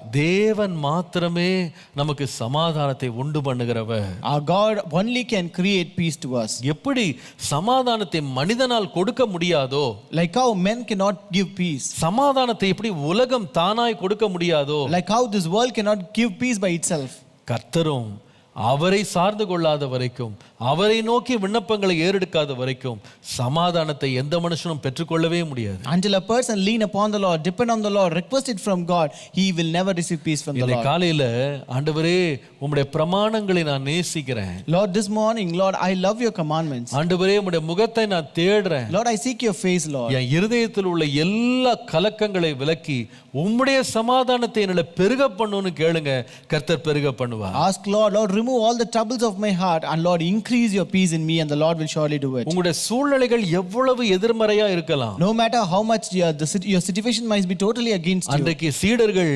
தேவன் மாத்திரமே நமக்கு சமாதானத்தை உண்டு பண்ணுகிறவர். Our God only can create peace to us. எப்படி சமாதானத்தை மனிதனால் கொடுக்க முடியாதோ, Like how men cannot give peace. சமாதானத்தை எப்படி உலகம் தானாய் கொடுக்க முடியாதோ, Like how this world cannot give peace by itself. கர்த்தரும் அவரை சார்ந்து கொள்ளாத வரைக்கும், அவரை நோக்கி விண்ணப்பங்களை ஏறெடுக்காத வரைக்கும் சமாதானத்தை எந்த மனுஷனும் பெற்றுக்கொள்ளவே முடியாது. Until a person lean upon the Lord, depend on the Lord, request it from God, he will never receive peace from the இந்த Lord. காலையில ஆண்டவரே உம்முடைய பிரமாணங்களை நான் நேசிக்கிறேன். Lord, this morning, Lord, I love your commandments. ஆண்டவரே உம்முடைய முகத்தை நான் தேடுறேன். Lord, I seek your face, Lord. என் இருதயத்தில் உள்ள எல்லா கலக்கங்களை விலக்கி உம்முடைய சமாதானத்தை என்னில பெருக பண்ணுன்னு கேளுங்க, கர்த்தர் பெருக பண்ணுவார். Ask Lord, Lord, remove all the troubles of my heart, and Lord, increase your peace in me, and the Lord will surely do it. உங்களுடைய சூழ்நிலைகள் எவ்வளவு எதிர்மறையா இருக்கலாம், No matter how much your situation might be totally against you. அன்றைக்கு சீடர்கள்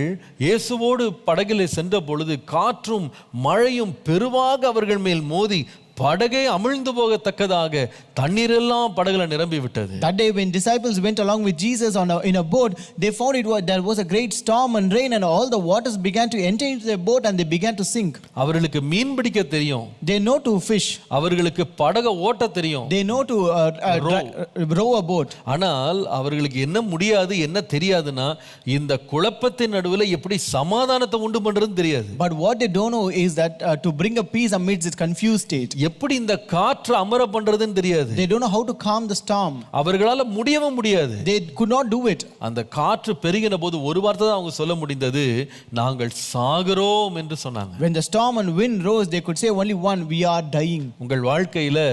இயேசுவோடு படகிலே சென்ற பொழுது காற்றும் மழையும் பெருவாக அவர்கள் மேல் மோதி படகை அமிழ்ந்து போகத்தக்கதாக தண்ணீரெல்லாம் படகுல நிரம்பி விட்டது. That day when disciples went along with Jesus in a boat, they found there was a great storm and rain, and all the waters began to enter into their boat and they began to sink. அவர்களுக்கு மீன் பிடிக்க தெரியும், They know to fish, அவர்களுக்கு படகை ஓட்ட தெரியும், they know to row a boat. ஆனால் அவர்களுக்கு என்ன முடியாது, என்ன தெரியாதுன்னா இந்த குழப்பத்தின் நடுவில் எப்படி சமாதானத்தை உண்டு பண்றதுன்னு தெரியாது. But what they don't know is that to bring a peace amidst this confused state. எப்படி இந்த காற்று அமர பண்றதுன்னு தெரியாது. They don't know how to calm the storm. அவர்களால முடியவும் முடியாது. They could not do it. அந்த காற்று பெருகின போது ஒரு வார்த்தை தான் அவங்க சொல்ல முடிந்தது, நாங்கள் சாகிறோம் என்று சொன்னாங்க. When the storm and wind rose, they could say only one, we are dying. உங்கள் வாழ்க்கையில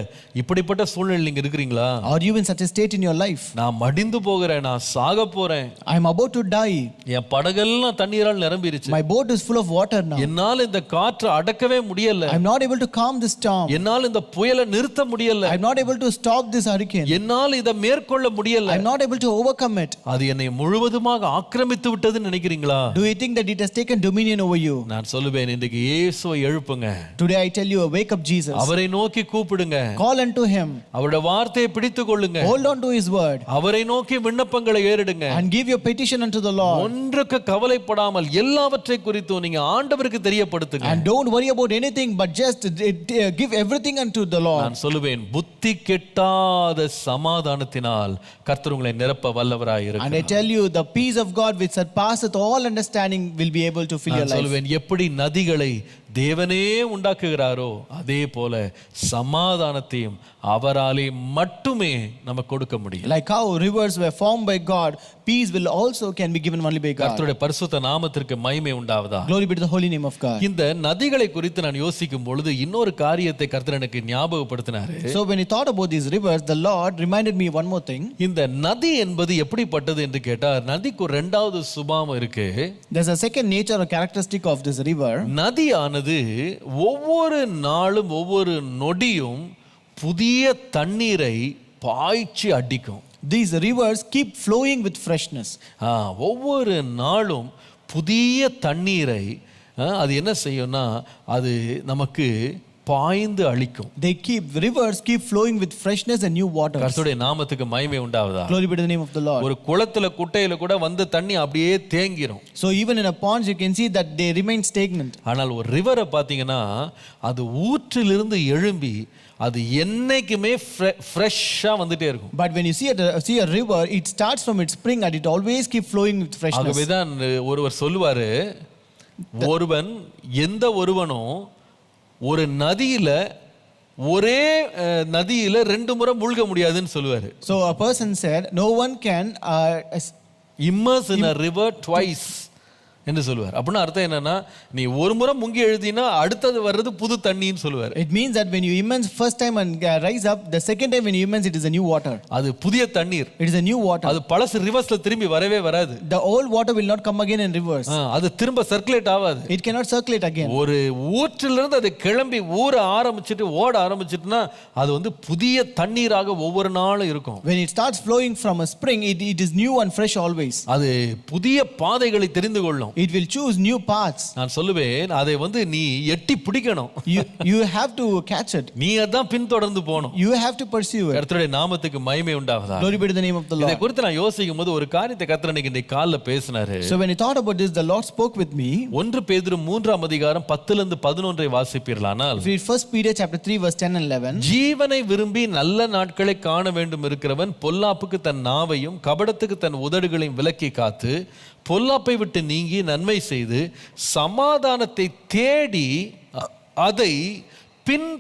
இப்படிப்பட்ட சூழ்நிலை நீங்க இருக்கிறீங்களா? Are you in such a state in your life? நான் மடிந்து போகிறேன், நான் சாக போறேன், I am about to die. என் படகெல்லாம் தண்ணீரால் நிரம்பிருச்சு, My boat is full of water now. என்னால் இந்த காற்று அடக்கவே முடியல, I am not able to calm the storm. என்னால் இந்த புயலை நிறுத்த முடியல, I am not able to stop this hurricane. என்னால் இதை மேற்கொள்ள முடியல, I am not able to overcome it. அது என்னை முழுவதுமாக ஆக்கிரமித்து விட்டதுன்னு நினைக்கிறீங்களா? Do you think that it has taken dominion over you? நான் சொல்லுவேன், இன்றைக்கு இயேசுவை எழுப்புங்க. Today I tell you, wake up Jesus. அவரை நோக்கி கூப்பிடுங்க. Call unto him. அவருடைய வார்த்தையை பிடித்துக் கொள்ளுங்க. Hold on to his word. அவரை நோக்கி விண்ணப்பங்களை ஏறிடுங்க. And give your petition unto the Lord. ஒன்றுக்கு கவலைப்படாமல் எல்லாவற்றை குறித்தும் நீங்க ஆண்டவருக்கு தெரியப்படுத்துங்க. And don't worry about anything, but just give everything unto the Lord. நான் சொல்லுவேன், புத்தி கெட்டாத சமாதானத்தினால் கர்த்தர் உங்களை நிரப்ப வல்லவராய் And I இருக்கிறார். tell you, the peace of God which surpasseth all understanding will be able to fill your நான் life. சொல்லுவேன், எப்படி நதிகளை தேவனே உண்டாக்குகிறாரோ அதே போல சமாதானத்தையும் அவராலே மட்டுமே நமக்கு கொடுக்க முடியும். Like how rivers were formed by God, peace will also can be given only by God. கர்த்தருடைய பரிசுத்த நாமத்திற்கு மகிமை உண்டாவதா. Glory be to the holy name of God. இந்த நதிகளை குறித்து நான் யோசிக்கும் பொழுது இன்னொரு காரியத்தை கர்த்தர் எனக்கு ஞாபகப்படுத்தினாரு. So when he thought about these rivers, the Lord reminded me one more thing. இந்த நதி என்பது எப்படிப்பட்டது என்று கேட்டார், நதிக்கு ஒரு இரண்டாவது சுபாவம் இருக்கு. There's a second nature or characteristic of this river. நதியானது ஒவ்வொரு நாளும் ஒவ்வொரு நொடியும் புதிய தண்ணீரை பாய்ச்சி அடிக்கும். These rivers keep flowing with freshness. ஒவ்வொரு நாளும் புதிய தண்ணீரை அது என்ன செய்யும்னா அது நமக்கு பாய்ந்து அளிக்கும். Rivers keep flowing with freshness and new water. கர்த்தருடைய நாமத்துக்கு மகிமை உண்டாவதா. Glory be to the name of the Lord. ஒரு குளத்துல குட்டையில கூட வந்த தண்ணி அப்படியே தேங்கிரும். So even in a pond you can see that they remain stagnant. ஆனால் ஒரு ரிவரை பாத்தீங்கன்னா அது ஊற்றிலிருந்து எழும்பி அது என்னைக்குமே ஃப்ரெஷ்ஷா வந்துட்டே இருக்கும். But when you see a river, it starts from its spring and it always keep flowing with freshness. ஆகவேதான் ஒருவர் சொல்லுவாரு, எந்த ஒருவனும் ஒரு நதியில ஒரே நதியில ரெண்டு முறை மூழ்க முடியாதுன்னு சொல்லுவாரு. So a person said no one can immerse in a river twice என்று சொல்லுவார். அப்படின்னா அர்த்தம் என்னன்னா, நீ ஒரு முறை முங்கி எழுதினா அடுத்தது வர்றது புது தண்ணின்னு சொல்லுவார். It means that when you immerse first time and rise up, the second time when you immerse, it is a new water. அது புதிய தண்ணீர். It is a new water. அது பழசு ரிவர்ஸ்ல திரும்பி வரவே வராது. The old water will not come again in reverse. அது திரும்ப சர்க்குலேட் ஆகாது. It cannot circulate again. ஒரு ஊற்றிலிருந்து அது கிளம்பி ஊற ஆரம்பிச்சிட்டு ஓட ஆரம்பிச்சிட்டுனா அது வந்து புதிய தண்ணீராக ஒவ்வொரு நாளும் இருக்கும். When it starts flowing from a spring, it is new and fresh always. அது புதிய பாதைகளை தெரிந்து கொள்ளும். It will choose new paths. நான் சொல்லுவேன் அதை வந்து நீ எட்டி பிடிக்கணும். You have to catch it. நீ அதான் பின்தொடர்ந்து போகணும். You have to pursue it. கர்த்தருடைய நாமத்துக்கு மகிமை உண்டாவதாக. Glory be to the name of the இதை Lord. குறித்து நான் யோசிக்கும் போது ஒரு காரியத்தை கர்த்தர் இன்னைக்கு காலைல பேசினாரு. So when I thought about this, the Lord spoke with me. 1 பேதுரு 3ஆம் அதிகாரம் 10 11 வாசிப்பீர்களானால், If you read 1 Peter chapter 3 verse 10 and 11. ஜீவனை விரும்பி நல்ல நாட்களை காண வேண்டும் இருக்கிறவன் பொல்லாப்புக்கு தன் நாவையும் கபடத்துக்கு தன் உதடுகளையும் விலக்கி காத்து பொல்லாப்பை விட்டு நீங்கி நன்மை செய்து சமாதானத்தை தேடி அதை பின்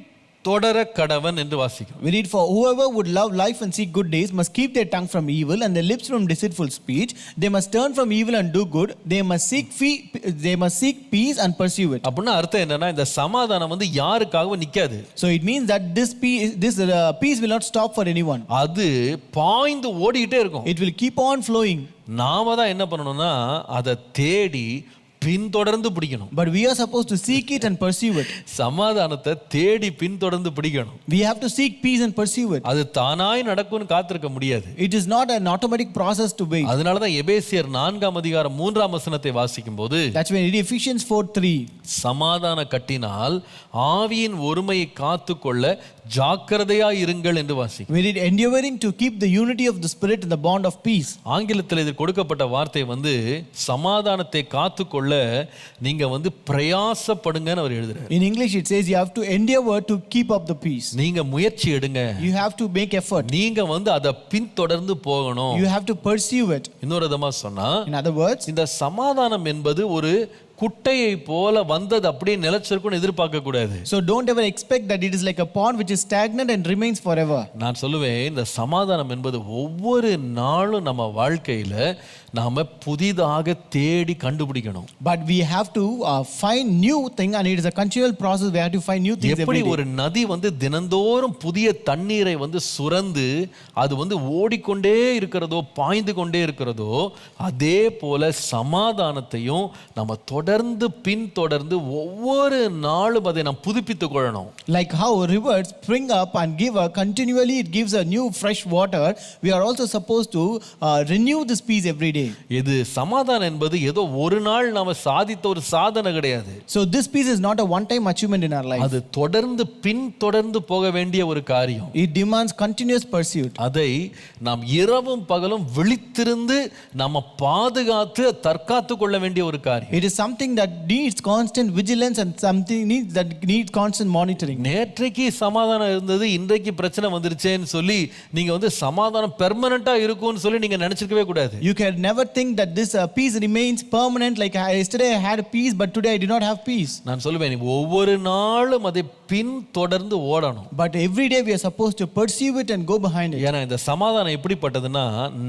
தொடர கடவன் என்று வாசிக்கிறோம். We read, for whoever would love life and seek good days must keep their tongue from evil and their lips from deceitful speech. They must turn from evil and do good. They must seek peace and pursue it. அப்படின்னா அர்த்தம் என்னன்னா, இந்த சமாதானம் வந்து யாருக்காகவும் நிக்காது. So it means that this peace will not stop for anyone. அது பாய்ந்து ஓடிக்கிட்டே இருக்கும். It will keep on flowing. நாம தான் என்ன பண்ணணும்னா அதை தேடி பின்தொடர்ந்து பிடிக்கணும். But we are supposed to seek it and pursue it. சமாதானத்தை தேடி பின்தொடர்ந்து பிடிக்கணும். We have to seek peace and pursue it. அது தானாய் நடக்கும்னு காத்திருக்க முடியாது. It is not an automatic process to wait. அதனால தான் எபேசியர் 4ஆம் அதிகாரம் 3ஆம் வசனத்தை வாசிக்கும்போது, That's when we read Ephesians 4:3. சமாதான கட்டினால் ஆவியின் ஒருமையை காத்துக்கொள்ள ஜாக்கிரதையாய் இருங்கள் என்று வாசிக்கிறோம். We read, endeavoring to keep the unity of the spirit in the bond of peace. ஆங்கிலத்தில் இது கொடுக்கப்பட்ட வார்த்தை வந்து சமாதானத்தை காத்துக்கொள்ள நீங்க வந்து பிரயாசப்படுங்கன்னு அவர் எழுதுறார். In English it says you have to endeavor to keep up the peace. நீங்க முயற்சி எடுங்க. You have to make effort. நீங்க வந்து அதை பின்தொடர்ந்து போகணும். You have to pursue it. இன்னொரு விதமா சொன்னா, In other words, இந்த சமாதானம் என்பது ஒரு குட்டையை போல வந்தது அப்படியே நிலைச்சிருக்கும்னு எதிர்பார்க்க கூடாது. so don't ever expect that it is like a pond which is stagnant and remains forever. நான் சொல்லுவேன், இந்த சமாதானம் என்பது ஒவ்வொரு நாளும் நம்ம வாழ்க்கையில நாம புதிதாக தேடி கண்டுபிடிக்கணும். But we have to find new thing, and it is a continual process. We have to find new things every எப்படி day. ஒரு நதி வந்து தினந்தோறும் புதிய தண்ணீரை வந்து சுரந்து அது வந்து ஓடிக்கொண்டே இருக்கிறதோ பாய்ந்து கொண்டே இருக்கிறதோ, அதே போல சமாதானத்தையும் நம்ம தொடர்ந்து பின்தொடர்ந்து ஒவ்வொரு நாளும் அதை நாம் புதுப்பித்துக் கொள்ளணும். Like how rivers spring up and give continually, it gives a new fresh water. We are also supposed to renew this peace every day. இது சமாதானம் என்பது ஏதோ ஒரு நாள் நாம சாதித்த ஒரு சாதனை கிடையாது. So this peace is not a one time achievement in our life. அது தொடர்ந்து பின்தொடர்ந்து போக வேண்டிய ஒரு காரியம். It demands continuous pursuit. அதை நாம் இரவும் பகலும் விழித்திருந்து நம்ம பாதுகாத்து தற்காத்து கொள்ள வேண்டிய ஒரு காரியம். It is something that needs constant vigilance and something that needs constant monitoring. நேற்றைக்கு சமாதானம் இருந்தது, இன்றைக்கு பிரச்சனை வந்துருச்சேன்னு சொல்லி நீங்க வந்து சமாதானம் பெர்மனண்டா இருக்கும்னு சொல்லி நீங்க நினைச்சிருக்கவே கூடாது. You can never think that this peace remains permanent, like yesterday I had peace but today I did not have peace. நான் சொல்லுவேன், ஒவ்வொரு நாளும் அதை பின்தொடர்ந்து ஓடணும். But every day we are supposed to pursue it and go behind it. ஏன்னா இந்த சமாதானம் எப்படிப்பட்டதுன்னா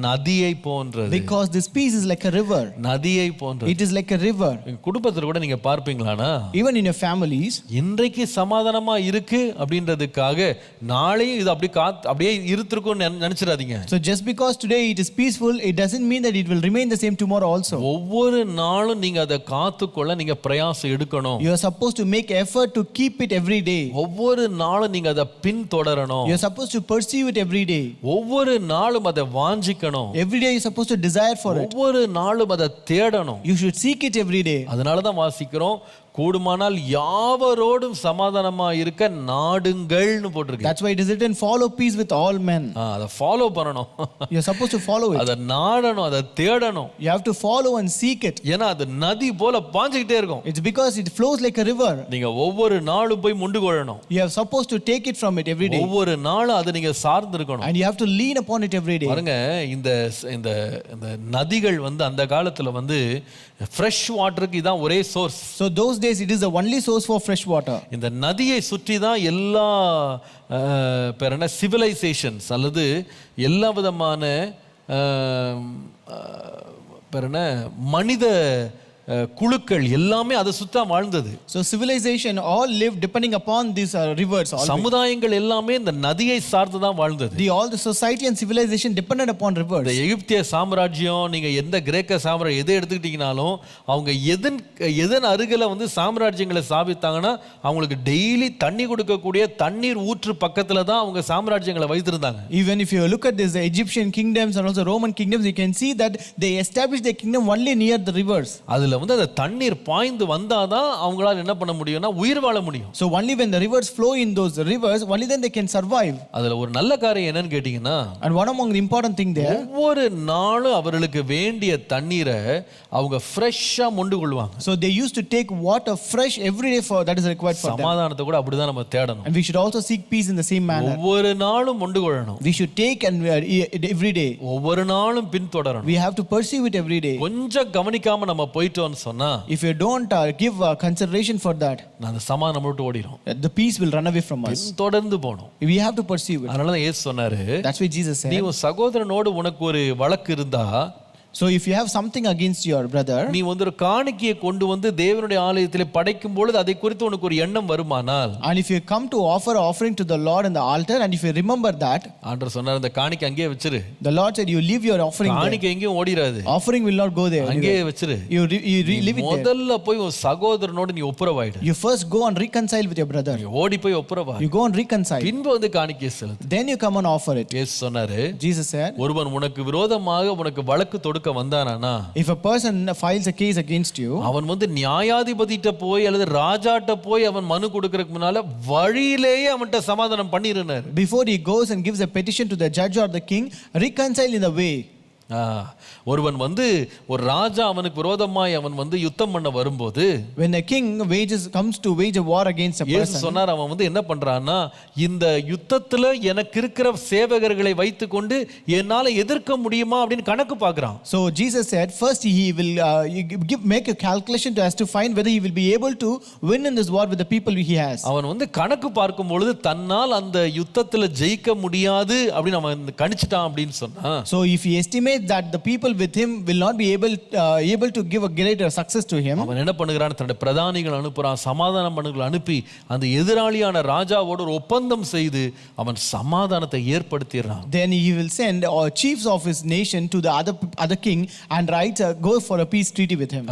நதியை போன்றது. Because this peace is like a river. நதியை போன்றது. It is like a river. குடும்பத்துல கூட நீங்க பார்ப்பீங்களானா, Even in your families, இன்றைக்கு சமாதானமா இருக்கு அப்படின்றதுக்காக நாளையும் இது அப்படியே இருந்திருக்கும்னு நினைச்சிடாதீங்க. so just because today it is peaceful, it doesn't mean that it will remain the same tomorrow also. ஒவ்வொரு நாளும் நீங்க அதை காத்துக்கொள்ள நீங்க பிரயாசம் எடுக்கணும். You are supposed to make effort to keep it every day. ஒவ்வொரு நாளும் நீங்க அதை பின்தொடரணும். You are supposed to pursue it every day. ஒவ்வொரு நாளும் அதை வாஞ்சிக்கணும். Every day you are supposed to desire for it. ஒவ்வொரு நாளும் அதை தேடணும். You should seek it every day. அதனால தான் வாசிக்கிறோம், கூடுமானால் யாவரோடும் சமாதானமா இருக்க நாடுங்கள்னு போட்டிருக்கு. That's why it is written, follow peace with all men. அதை ஃபாலோ பண்ணணும். You are supposed to follow it. அதை நாடணும், அதை தேடணும். You have to follow and seek it. ஏன்னா அது நதி போல பாஞ்சிக்கிட்டே இருக்கும். It's because it flows like a river. நீங்க ஒவ்வொரு நாளும் போய் முண்டு கொள்ளணும். You are supposed to take it from it every day. ஒவ்வொரு நாளும் அதை நீங்க சார்ந்து இருக்கணும். And you have to lean upon it every day. பாருங்க, இந்த இந்த இந்த நதிகள் வந்து அந்த காலத்துல வந்து ஃப்ரெஷ் வாட்டருக்கு இதான் ஒரே source. So those days it is the only source for fresh water. இந்த நதியை சுற்றி தான் எல்லா பேர் என்ன சிவிலைசேஷன்ஸ் அல்லது எல்லா விதமான பேர் என்ன மனித குழுக்கள் எல்லாமே அதை சுத்தா வாழ்ந்தது. So civilization all lived depending upon these rivers. சமுதாயங்கள் எல்லாமே இந்த நதியை சார்ந்து தான் வாழ்ந்தது. All the society and civilization depended upon rivers. இந்த எகிப்திய சாம்ராஜ்யம், நீங்க எந்த கிரேக்க சாம்ராஜ்யம் எதை எடுத்துக்கிட்டீங்கனாலும் அவங்க எதன் அருகில வந்து சாம்ராஜ்யங்களை ஸ்தாபித்தாங்கன்னா அவங்களுக்கு டெய்லி தண்ணி கொடுக்கக்கூடிய தண்ணீர் ஊற்று பக்கத்துல தான் அவங்க சாம்ராஜ்யங்களை வைத்திருந்தாங்க. Even if you look at this, the Egyptian kingdoms and also Roman kingdoms, you can see that they established their kingdom only near the rivers. அதுல அதுல வந்து அந்த தண்ணீர் பாய்ந்து வந்தாதான் அவங்களால என்ன பண்ண முடியும்னா உயிர் வாழ முடியும். So only when the rivers flow in those rivers, only then they can survive. அதுல ஒரு நல்ல காரியம் என்னன்னு கேட்டீங்கன்னா, And one among the important thing there, ஒவ்வொரு நாளும் அவர்களுக்கு வேண்டிய தண்ணீரை அவங்க ஃப்ரெஷ்ஷா மொண்டு கொள்வாங்க. so they used to take water fresh every day for that is required for them. சமாதானத்தை கூட அப்படிதான் நம்ம தேடணும். And we should also seek peace in the same manner. ஒவ்வொரு நாளும் மொண்டு கொள்ளணும். We should take and every day. ஒவ்வொரு நாளும் பின்தொடரணும். We have to pursue it every day. கொஞ்சம் கவனிக்காம நம்ம போயிட்டோம்னு சொன்னா, If you don't give consideration for that, அந்த சமாதானம் விட்டு ஓடிரும். the peace will run away from us. தொடர்ந்து போணும். We have to pursue it. அதனால தான் இயேசு சொன்னாரு, That's why Jesus நீ said, உன் சகோதரனோடு உனக்கு ஒரு வழக்கு இருந்தா, so if you have something against your brother, நீ வந்து ஒரு காணிக்கையை கொண்டு வந்து தேவனுடைய ஆலயத்திலே படைக்கும் பொழுது அதை குறித்து உனக்கு ஒரு எண்ணம் வருமானால், and if you come to offer offering to the Lord in the altar, and if you remember that, ஆண்டவர் சொன்னார் இந்த காணிக்கை அங்கேயே வச்சிரு. the Lord said, you leave your offering there. காணிக்கை எங்கேயும் ஓடிராது. Offering will not go there. அங்கேயே வச்சிரு. You leave it there. முதல்ல போய் உன் சகோதரனோடு நீ ஒப்புரவாயிடு. You first go and reconcile with your brother. நீ ஓடி போய் ஒப்புரவா. You go and reconcile. பின்பு வந்து காணிக்கையை செலுத்து. Then you come and offer it. இயேசு சொன்னாரு, Jesus said, ஒருவன் உனக்கு விரோதமாக உனக்கு வழக்கு தொடுக்க வந்தானா, if a person files a case against you, அவன் வந்து நியாயாதிபதிட்ட போய் அல்லது ராஜாட்ட போய் அவன் மனு கொடுக்கறதுக்கு முன்னால வழியிலேயே அவன்கிட்ட சமாதானம் பண்ணிருந்தார். before he goes and gives a petition to the judge or the king, reconcile in the way. ஒருவன் வந்து ஒரு ராஜா அவனுக்கு விரோதமாய் அவன் வந்து யுத்தம் பண்ண வரும்போது, when a king comes to wage a war against a இயேசு person, சொன்னார் அவன் வந்து என்ன பண்றான்னா, இந்த யுத்தத்துல எனக்கு இருக்கிற சேவகர்களை வைத்துக்கொண்டு என்னால எதிர்க்க முடியுமா அப்படின்னு கணக்கு பார்க்கறான். so Jesus said first he will make a calculation as to find whether he will be able to win in this war with the people he has. அவன் வந்து கணக்கு பார்க்கும் பொழுது தன்னால் அந்த யுத்தத்துல ஜெயிக்க முடியாது அப்படின்னு அவன் கணிச்சிட்டான் அப்படின்னு சொன்னா, so if he estimates that the people with him will not be able to give a greater success to him, அவன் என்ன பண்ணுகிறான், தன்னுடைய பிரதானிகள் அனுப்புறான், சமாதான மனுக்கள் அனுப்பி அந்த எதிராளியான ராஜாவோட ஒரு ஒப்பந்தம் செய்து அவன் சமாதானத்தை ஏற்படுத்திடுறான். then he will send chiefs of his nation to the other king and go for a peace treaty with him.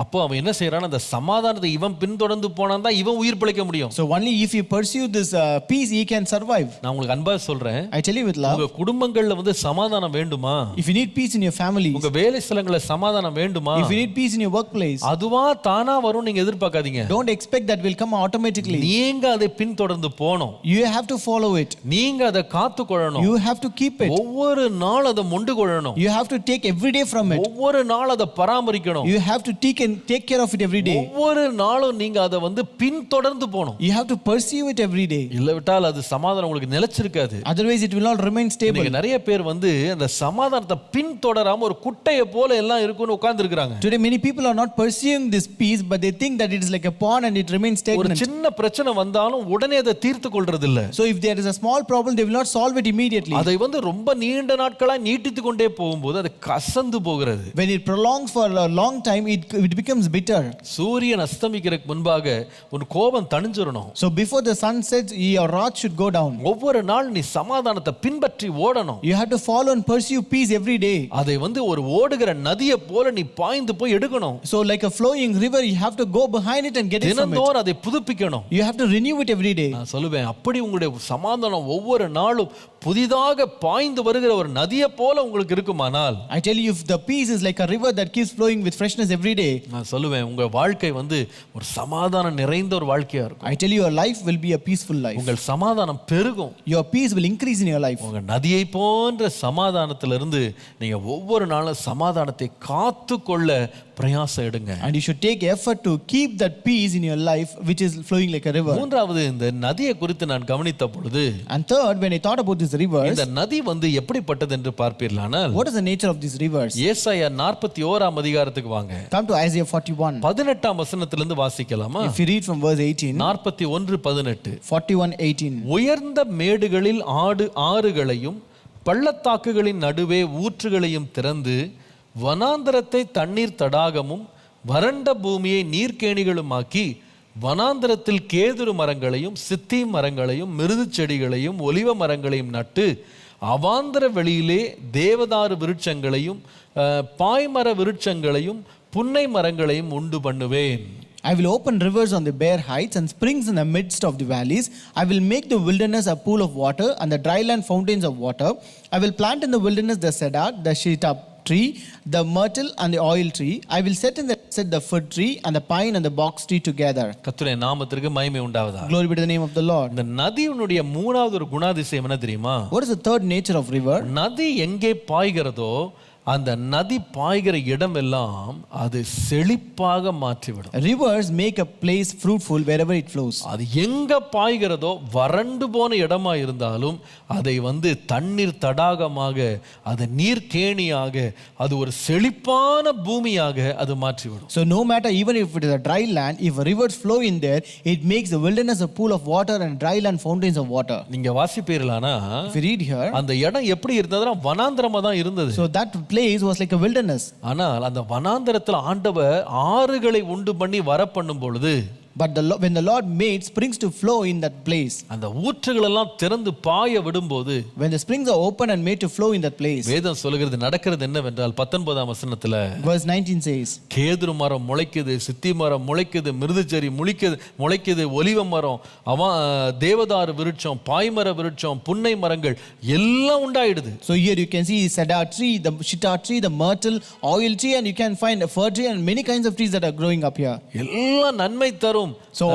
அப்போ அவன் என்ன செய்யறான், அந்த சமாதானத்தை இவன் பின்தொடர்ந்து போனா தான் இவன் உயிர் பிழைக்க முடியும். so only if he pursue this peace he can survive. நான் உங்களுக்கு அன்பா சொல்றேன், I tell you with love, உங்க குடும்பங்கள்ல வந்து சமாதானம் வேண்டுமா, if you need peace in your family, உங்க வேலை ஸ்தலங்கள்ல சமாதானம் வேண்டுமா, if you need peace in your workplace, அதுவா தானா வரும் நீங்க எதிர்பார்க்காதீங்க. don't expect that will come automatically. நீங்க அதை பின்தொடர்ந்து போணும். You have to follow it. நீங்க அதை காத்துக்கொள்ளணும். You have to keep it. ஒவ்வொரு நாள் அதை மொண்டு கொள்ளணும். You have to take every day from it. ஒவ்வொரு நாள் அதை பராமரிக்கணும். You have to take care of it every day. ஒவ்வொரு நாளும் நீங்க அதை வந்து பின்தொடர்ந்து போணும். You have to pursue it every day. இல்லவிட்டால் அது சமாதானம் உங்களுக்கு நிலைச்சிருக்காது. Otherwise it will not remain stable. இன்னைக்கு நிறைய பேர் வந்து அந்த சமாதானத்தை பின்தொடராம ஒரு குட்டையை போல எல்லாம் இருக்குன்னு உட்கார்ந்து இருக்காங்க. Today many people are not pursuing this peace, but they think that it is like a pond and it remains stagnant. ஒரு சின்ன பிரச்சனை வந்தாலும் உடனே அதை தீர்த்து கொள்றது இல்ல. So if there is a small problem, they will not solve it immediately. அதை வந்து ரொம்ப நீண்ட நாட்களா நீட்டித்து கொண்டே போகும்போது அது கசந்து போகிறது. When it prolongs for a long time, it becomes bitter. சூரியன் அஸ்தமிக்கிறதுக்கு முன்பாக ஒரு கோபம் தணிஞ்சிரணும். So before the sun sets, your wrath should go down. ஒவ்வொரு நாள் நீ சமாதானத்தை பின்பற்றி ஓடணும். You have to follow and pursue peace every day. அதை வந்து ஒரு ஓடுகிற நதியை போல நீ பாய்ந்து போய் எடுக்கணும். So like a flowing river, you have to go behind it and get it from it. தினந்தோறும் அதை புதுப்பிக்கணும். You have to renew it every day. நான் சொல்லுவேன், அப்படி உங்களுடைய சமாதானம் ஒவ்வொரு நாளும் புதிதாக பாய்ந்து வருகிற ஒரு நதியை போல உங்களுக்கு இருக்குமானால், I tell you, if the peace is like a river that keeps flowing with freshness every day, நான் சொல்லுவேன் உங்க வாழ்க்கை வந்து ஒரு சமாதானம் நிறைந்த ஒரு வாழ்க்கையா இருக்கும். I tell you, your life will be a peaceful life. உங்கள் சமாதானம் பெருகும். Your peace will increase in your life. உங்க நதியை போன்ற சமாதானத்திலிருந்து நீங்க ஒவ்வொரு நாளும் சமாதானத்தை காத்துக்கொள்ள பிரயாசம் எடுங்க. And you should take effort to keep that peace in your life which is flowing like a river. மூன்றாவது, இந்த நதியை குறித்து நான் கவனித்த பொழுது, And third, when I thought about these rivers, இந்த நதி வந்து எப்படிப்பட்டது என்று பார்ப்பீர்களானால், what is the nature of these rivers? ஏசாயா 41ஆம் அதிகாரத்துக்கு வாங்க. Come to Isaiah 41. 18ஆம் வசனத்திலிருந்து வாசிக்கலாமா? If you read from verse 18, 41:18, 41:18. உயர்ந்த மேடுகளில் ஆறுகளையும் பள்ளத்தாக்குகளின் நடுவே ஊற்றுகளையும் திறந்து வனாந்தரத்தை தண்ணீர் தடாகமும் வறண்ட பூமியை நீர்க்கேணிகளுமாக்கி வனாந்தரத்தில் கேதுரு மரங்களையும் சித்தி மரங்களையும் மிருது செடிகளையும் ஒலிவ மரங்களையும் நட்டு அவாந்தர வெளியிலே தேவதாரு விருட்சங்களையும் பாய்மர விருட்சங்களையும் புன்னை மரங்களையும் உண்டு பண்ணுவேன். I will open rivers on the bare heights and springs in the midst of the valleys. I will make the wilderness a pool of water and the dry land fountains of water. I will plant in the wilderness the cedar, the shittim tree, the myrtle and the oil tree. I will set the fig tree and the pine and the box tree together. கர்த்தருடைய நாமத்திற்கு மகிமை உண்டாவதா. Glory be to the name of the Lord. இந்த நதியினுடைய மூணாவது ஒரு குணாதிசயம் என்ன தெரியுமா? What is the third nature of river? நதி எங்கே பாய்கிறதோ அந்த நதி பாய்கிற இடம் எல்லாம் அது செழிப்பாக மாற்றிவிடும். Rivers make a place fruitful wherever it flows. அது எங்க பாய்கிறதோ வறண்டு போன இடமா இருந்தாலும் அதை தண்ணீர் தடாகமாக, அது நீர் கேணியாக, அது ஒரு செழிப்பான பூமியாக அது மாற்றிவிடும். So no matter even if it is a dry land, if rivers flow in there, it makes the wilderness a pool of water and dry land fountains of water. நீங்க வாசிப்பீர்களானா If you read here, அந்த இடம் எப்படி இருந்ததுன்னா வனாந்திரமா தான் இருந்தது. so that place was like a wilderness. ஆனால் அந்த வனாந்திரத்தில் ஆண்டவர் ஆறுகளை உண்டு பண்ணி வர பண்ணும் பொழுது, But when the Lord made springs to flow in that place, அந்த ஊற்றுகள் எல்லாம் திறந்து பாய விடும்போது, when the springs are open and made to flow in that place, வேதம் சொல்லுகிறது நடக்கிறது என்னவென்றால் 19ஆம் வசனத்துல verse 19 says, கேதுரு மரம் முளைக்குது, சித்தி மரம் முளைக்குது, மிருதுச்செடி முளைக்குது, ஒலிவ மரம், தேவதாரு விருட்சம், பாய்மர விருட்சம், புன்னை மரங்கள் எல்லாம் உண்டாயிடுது. So here you can see cedar tree, the shitar tree, the myrtle, oil tree, and you can find a fir tree and many kinds of trees that are growing up here. எல்லாம் நன்மை தரும். So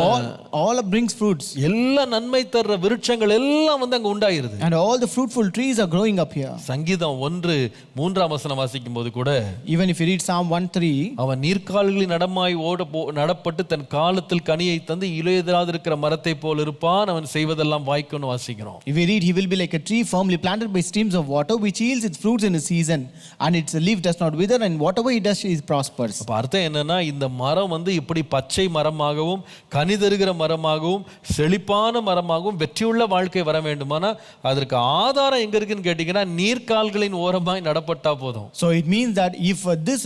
all brings fruits. எல்லா நன்மை தர்ற விருட்சங்கள் எல்லாம் அங்க உண்டாயிருது. And all the fruitful trees are growing up here. சங்கீதம் 1:3 வசனம் வாசிக்கும் போது கூட, Even if you read Psalm 1:3, அவன் நீர்க்கால்களில் நடமாய் நடப்பட்டு தன் காலத்தில் கனியை தந்து இலையுதிராது இருக்கிற மரத்தை போல் இருப்பான், அவன் செய்வதெல்லாம் வாய்க்கும்னு வாசிக்கிறோம். if we read, he will be like a tree firmly planted by streams of water, which yields its fruits in its season, and its leaf does not wither, and whatever he does, he prospers. அப்ப அர்த்தம் என்னன்னா, இந்த மரம் இப்படி பச்சை மரமாகவும் கனி தருகிற மரமாகவும் செழிப்பான மரமாகவும் வெற்றியுள்ள வாழ்க்கை வர வேண்டுமானா அதற்கு ஆதாரம் எங்க இருக்குன்னு கேட்டீங்கன்னா, நீர்க்கால்களின் ஓரமாய் நடப்பட்டா போதும். So it means that if this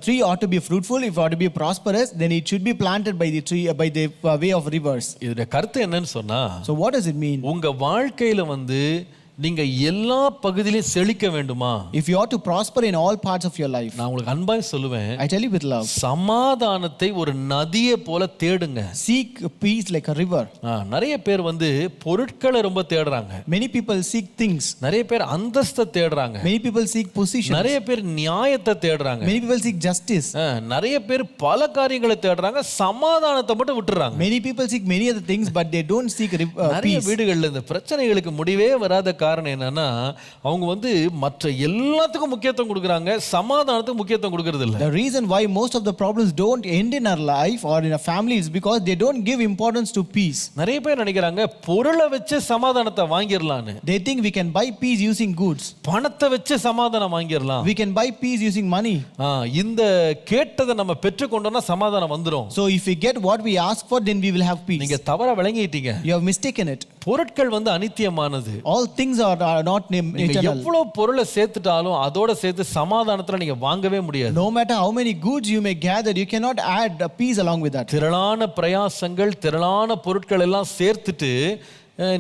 tree ought to be fruitful, if it ought to be prosperous, then it should be planted by the tree by the way of rivers. இதோட கருத்து என்னன்னு சொன்னா, So what does it mean? உங்க வாழ்க்கையில நீங்க எல்லா பகுதியிலும் செழிக்க வேண்டுமா? If you ought to prosper in all parts of your life, நான் உங்களுக்கு அன்பாய் சொல்லுவேன், I tell you with love, சமாதானத்தை ஒரு நதியை போல தேடுங்க. seek peace like a river. நிறைய பேர் பொருட்களை ரொம்ப தேடுறாங்க. Many people seek things. நிறைய பேர் அந்தஸ்தை தேடுறாங்க. Many people seek position. நிறைய பேர் நியாயத்தை தேடுறாங்க. Many people seek justice. நிறைய பேர் பல காரியங்களை தேடுறாங்க, சமாதானத்தை மட்டும் விட்டுறாங்க. Many people seek many other things, but they don't seek நிறைய peace. வீடுகள்ல இந்த பிரச்சனைகளுக்கு முடிவே வராத காரணம் என்னன்னா, அவங்க மற்ற எல்லாத்துக்கும் முக்கியத்துவம் கொடுக்கறாங்க, சமாதானத்துக்கு முக்கியத்துவம் கொடுக்கறது இல்ல. The reason why most of the problems don't end in our life or in a family is because they don't give importance to peace. நிறைய பேர் நினைக்கிறாங்க பொருளை வச்சு சமாதானத்தை வாங்கிரலாம்னு. They think we can buy peace using goods. பணத்தை வச்சு சமாதானம் வாங்கிரலாம். We can buy peace using money. இந்த கேட்டதை நம்ம பெற்றுக்கொண்டோம்னா சமாதானம் வந்துரும். So if we get what we ask for, then we will have peace. நீங்க தவறா விளங்கிட்டீங்க. You have mistaken it. பொருட்கள் அநித்தியமானது. All things are not eternal. எவ்வளவு பொருளை சேர்த்துட்டாலும் அதோட சேர்த்து சமாதானத்துல நீங்க வாங்கவே முடியாது. No matter how many goods you may gather, you cannot add a peace along with that. திரளான பிரயாசங்கள், திரளான பொருட்கள் எல்லாம் சேர்த்துட்டு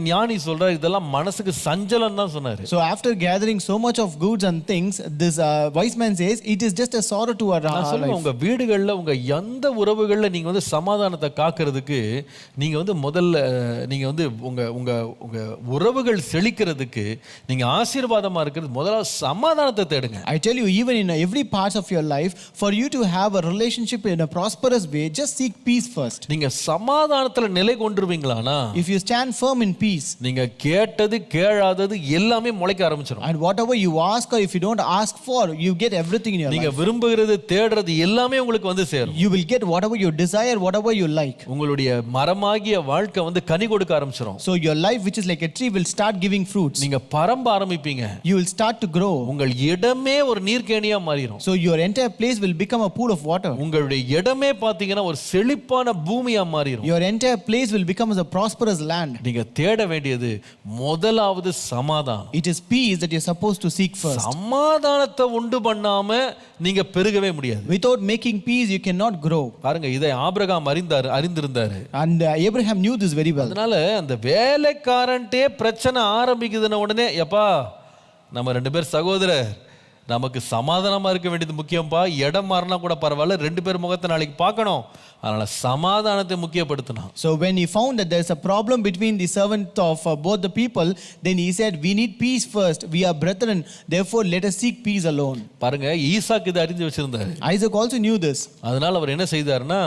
ஞானி சொல்றார், இதெல்லாம் மனசுக்கு சஞ்சலம் தான் சொன்னாரு. So after gathering so much of goods and things, this wise man says it is just a sorrow to our life. உங்க வீடுகள்ல உங்க எந்த உறவுகள்ல நீங்க சமாதானத்தை காக்கிறதுக்கு, நீங்க முதல்ல நீங்க உங்க உங்க உங்க உறவுகள் செழிக்கிறதுக்கு, நீங்க ஆசீர்வாதமா இருக்கிறது முதல்ல சமாதானத்தை தேடுங்க. I tell you, even in every part of your life, for you to have a relationship in a prosperous way, just seek peace first. நீங்க சமாதானத்துல நிலை கொண்டிருவீங்களானா, if you stand firm in peace, நீங்க கேட்டது கேளாதது எல்லாமே முளைக்க ஆரம்பிச்சிரும். and whatever you ask or if you don't ask for, you get everything in your நீங்க life. விரும்புகிறது தேடுறது எல்லாமே உங்களுக்கு சேரும். You will get whatever you desire, whatever you like. உங்களுடைய மரமாகிய வாழ்க்கை கனி கொடுக்க ஆரம்பிச்சிரும். So your life, which is like a tree, will start giving fruits. நீங்க பரம்ப ஆரம்பிப்பீங்க. You will start to grow. உங்கள் இடமே ஒரு நீர்க்கேணியா மாறிடும். So your entire place will become a pool of water. உங்களுடைய இடமே பாத்தீங்கன்னா ஒரு செழிப்பான பூமியா மாறிடும். Your entire place will become as a prosperous land. நீங்க தேட வேண்டியது முதலாவது சமாதானம். It is peace that you're supposed to seek first. சமாதானத்தை உண்டு பண்ணாம நீங்க பெருகவே முடியாது. Without making peace, you cannot grow. பாருங்க, இதை Abraham அறிந்திருந்தாரு. And Abraham knew this very well. அதனால அந்த வேலைக்காரன்ட்டே பிரச்சனை ஆரம்பிக்குதுன உடனே, எப்பா நம்ம 2 பேர் சகோதரர், நமக்கு சமாதானமா இருக்க வேண்டியது முக்கியம்பா. இடம் மாறினா கூட பரவாயில்ல, 2 பேர் முகத்தை நாளைக்கு பார்க்கணும். அதனால சமாதானத்தை முக்கியப்படுத்தினான். So when he found that there's a problem between the servant of both the people, then he said, we need peace first. We are brethren, therefore let us seek peace alone. பாருங்க, ஈசாக்கு இதை அறிஞ்சு வச்சிருந்தாரு. Isaac also knew this. அதனால அவர் என்ன செய்தார்னா,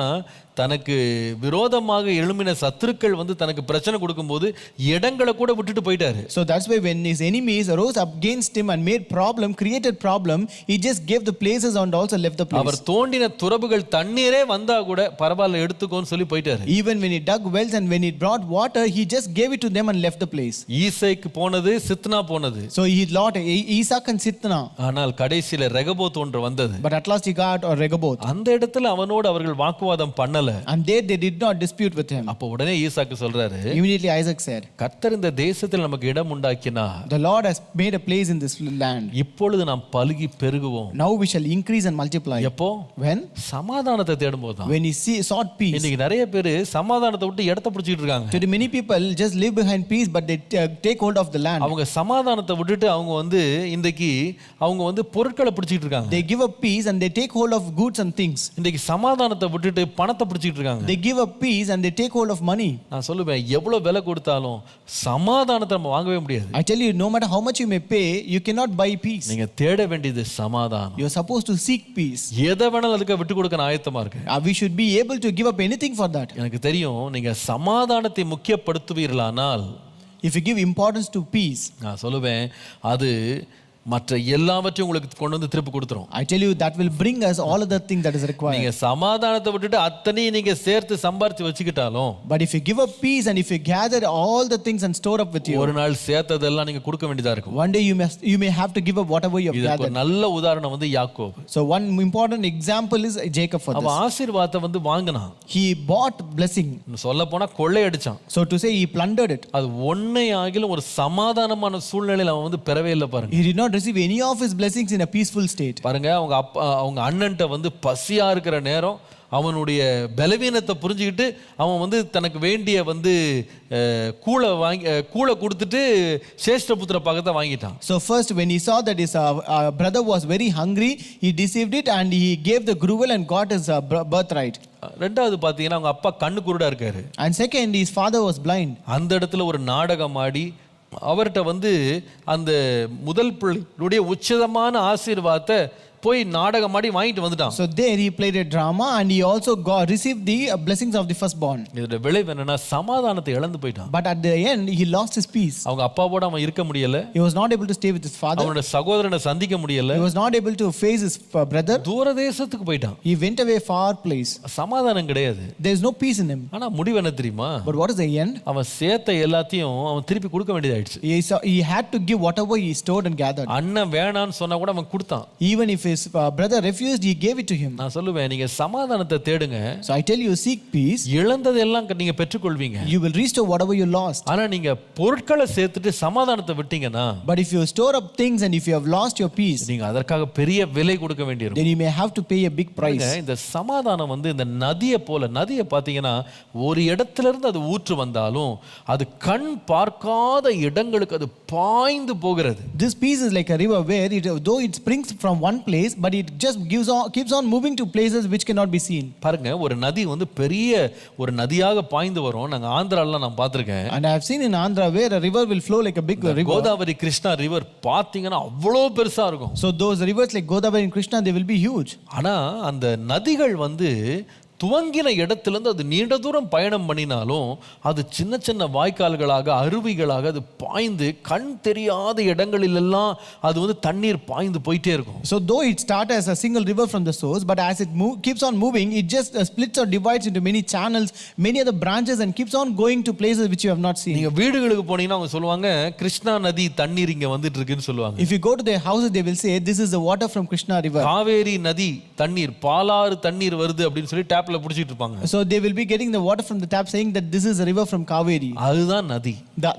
தனக்கு விரோதமாக எழும்பின சத்துருக்கள் வந்து தனக்கு பிரச்சனை கொடுக்கும்போது இடங்களை கூட விட்டுட்டு போயிட்டாரு. So that's why when his enemies arose against him and made problem, created problem, he just gave the places and also left the place. அவர் தோண்டின துறவுகள் தண்ணீரே வந்தா கூட பரவாயில்ல எடுத்துக்கோன்னு சொல்லி போயிட்டாரு. Even when he dug wells and when he brought water, he just gave it to them and left the place. ஈசைக்கு போனது, சித்னா போனது. So he lot Isaac and Sitna. ஆனால் கடைசியில ரெகபோத் ஒன்று வந்தது. But at last he got Rehoboth. அந்த இடத்துல அவனோடு அவர்கள் வாக்குவாதம் பண்ணல. And they did not dispute with him. அப்ப உடனே ஈசாக்கு சொல்றாரு, Immediately Isaac said, கர்த்தர் இந்த தேசத்தில் நமக்கு இடம் உண்டாக்கினார். the Lord has made a place in this land. இப்பொழுது நாம் பலுகி பெருகுவோம். Now we shall increase and multiply. எப்போ? When? சமாதானத்தை தேடும்போது தான். When he sought peace. இன்னைக்கு நிறைய பேர் சமாதானத்தை விட்டு இடத்தை பிடிச்சிட்டு இருக்காங்க. Today many people just live behind peace, but they take hold of the land. அவங்க சமாதானத்தை விட்டுட்டு அவங்க வந்து இன்றைக்கு அவங்க வந்து பொருட்களை பிடிச்சிட்டு இருக்காங்க. They give up peace and they take hold of goods and things. இன்றைக்கு சமாதானத்தை விட்டுட்டு பணத்தை பிடிச்சிட்டு இருக்காங்க. They give up peace and they take hold of money. நான் சொல்லுவேன், எவ்வளவு விலை கொடுத்தாலும் சமாதானத்தை நம்ம வாங்கவே முடியாது. I tell you, no matter how much you may pay, you cannot buy peace. நீங்க தேட வேண்டியது சமாதானம். You are supposed to seek peace. எதை வேணாலும் அதுக்கு விட்டு கொடுக்க நான் ஆயத்தமா இருக்கேன். We should be able to give up anything for that. எனக்கு தெரியும், நீங்க சமாதானத்தை முக்கியப்படுத்துவீர்களானால், If you give importance to peace, நான் சொல்லுவேன், அது மற்ற எல்லாவற்றையும் உங்களுக்கு கொண்டு வந்து திருப்பி கொடுத்துரும். I tell you, that will bring us all other things that is required. நீங்க சமாதானத்தை விட்டுட்டு அத்தனையும் நீங்க சேர்த்து சம்பாரிச்சு வச்சுக்கிட்டாலும், But if you give up peace and if you gather all the things and store up with you, ஒரு நாள் சேர்த்ததெல்லாம் நீங்க கொடுக்க வேண்டியதா இருக்கும். one day you may have to give up whatever you have இதுக்கு ஒரு gathered. நல்ல உதாரணம் வந்து யாக்கோபு. So one important example is Jacob for அவன் this. ஆசீர்வாதத்தை வந்து வாங்கினான். He bought blessing. சொல்ல போனா கொள்ளை அடிச்சான். So to say, he plundered it. அது ஒன்னை ஆகிலும் ஒரு சமாதானமான சூழ்நிலையில் அவன் வந்து பெறவே இல்லை பாருங்க. He did not receive any of his blessings in a peaceful state. பாருங்க, அவங்க அண்ணன்ட்ட வந்து பசியா இருக்கிற நேரம் அவனுடைய பலவீனத்தை புரிஞ்சுக்கிட்டு அவன் வந்து தனக்கு வேண்டிய வந்து கூளை கொடுத்துட்டு சேஷ்டபுத்திர பாகத்தை வாங்கிட்டான். So first when he saw that his brother was very hungry, he deceived it and he gave the gruel and got his birthright. ரெண்டாவது பாத்தீங்கன்னா அவங்க அப்பா கண்ணு குருடா இருக்காரு. And second, his father was blind. அந்த இடத்துல ஒரு நாடகம் ஆடி அவர்கிட்ட வந்து அந்த முதல் பிள்ளையுடைய உச்சிதமான ஆசீர்வாதத்தை போய் நாடகமாடி வாங்கிட்டு வந்துட்டான். So there he played a drama and he also received the blessings of the firstborn. இதோட விளைவு என்னன்னா சமாதானத்தை இழந்து போயிட்டான். But at the end he lost his peace. அவங்க அப்பாவோட அவன் இருக்க முடியல. He was not able to stay with his father. அவனோட சகோதரனை சந்திக்க முடியல. He was not able to face his brother. தூர தேசத்துக்கு போயிட்டான். He went away far place. சமாதானம் கிடையாது. There is no peace in him. ஆனா முடிவு என்ன தெரியுமா? But what is the end? அவன் சேர்த்த எல்லாத்தையும் அவன் திருப்பி கொடுக்க வேண்டியதாயிடுச்சு. He had to give whatever he stored and gathered. அண்ணன் வேணான்னு சொன்னா கூட அவன் கொடுத்தான். Even if his brother refused, he gave it to him. நான் சொல்லுவேன், நீங்க சமாதானத்தை தேடுங்க. So I tell you, seek peace. இழந்ததெல்லாம் நீங்க பெற்றுக்கொள்வீங்க. You will restore whatever you lost. ஆனா நீங்க பொருட்களை சேர்த்துட்டு சமாதானத்தை விட்டீங்கன்னா, But if you store up things and if you have lost your peace, நீங்க அதற்காக பெரிய விலை கொடுக்க வேண்டியிருக்கும். then you may have to pay a big price. இந்த சமாதானம் வந்து இந்த நதியை போல, நதியை பார்த்தீங்கன்னா ஒரு இடத்துல இருந்து அது ஊற்று வந்தாலும் அது கண் பார்க்காத இடங்களுக்கு அது பாய்ந்து போகிறது. This peace is like a river where though it springs from one place, but it just keeps on moving to places which cannot be seen. பாருங்க, ஒரு நதி வந்து பெரிய ஒரு நதியாக பாய்ந்து வரும். நாங்க ஆந்திரால நான் பார்த்திருக்கேன். And I have seen in Andhra where a river will flow like a big river. Godavari Krishna river பார்த்தீங்கன்னா அவ்வளோ பெருசா இருக்கும். So those rivers like Godavari and Krishna, they will be huge. ஆனா அந்த நதிகள் வந்து துவங்கின இடத்திலிருந்து அது நீண்ட தூரம் பயணம் பண்ணினாலும் அது சின்ன சின்ன வாய்க்கால்களாக, அருவிகளாக அது பாய்ந்து கண் தெரியாத இடங்களில் எல்லாம் அது வந்து தண்ணீர் பாய்ந்து போயிட்டே இருக்கும். So though it starts as a single river from the source, but as it keeps on moving, it just splits or divides into many channels, many other branches, and keeps on going to places which you have not seen. நீங்க வீடுகளுக்கு போனீங்கன்னா அவங்க சொல்லுவாங்க, கிருஷ்ணா நதி தண்ணீர் இங்க வந்துட்டு இருக்குன்னு சொல்லுவாங்க. If you go to their houses, they will say, this is the water from Krishna river. Kaveri நதி தண்ணீர், பாலாறு தண்ணீர் வருது அப்படின்னு சொல்லி டேப்ல டேப்ல புடிச்சிட்டு இருப்பாங்க. So they will be getting the water from the tap saying that this is a river from Kaveri. அதுதான் நதி.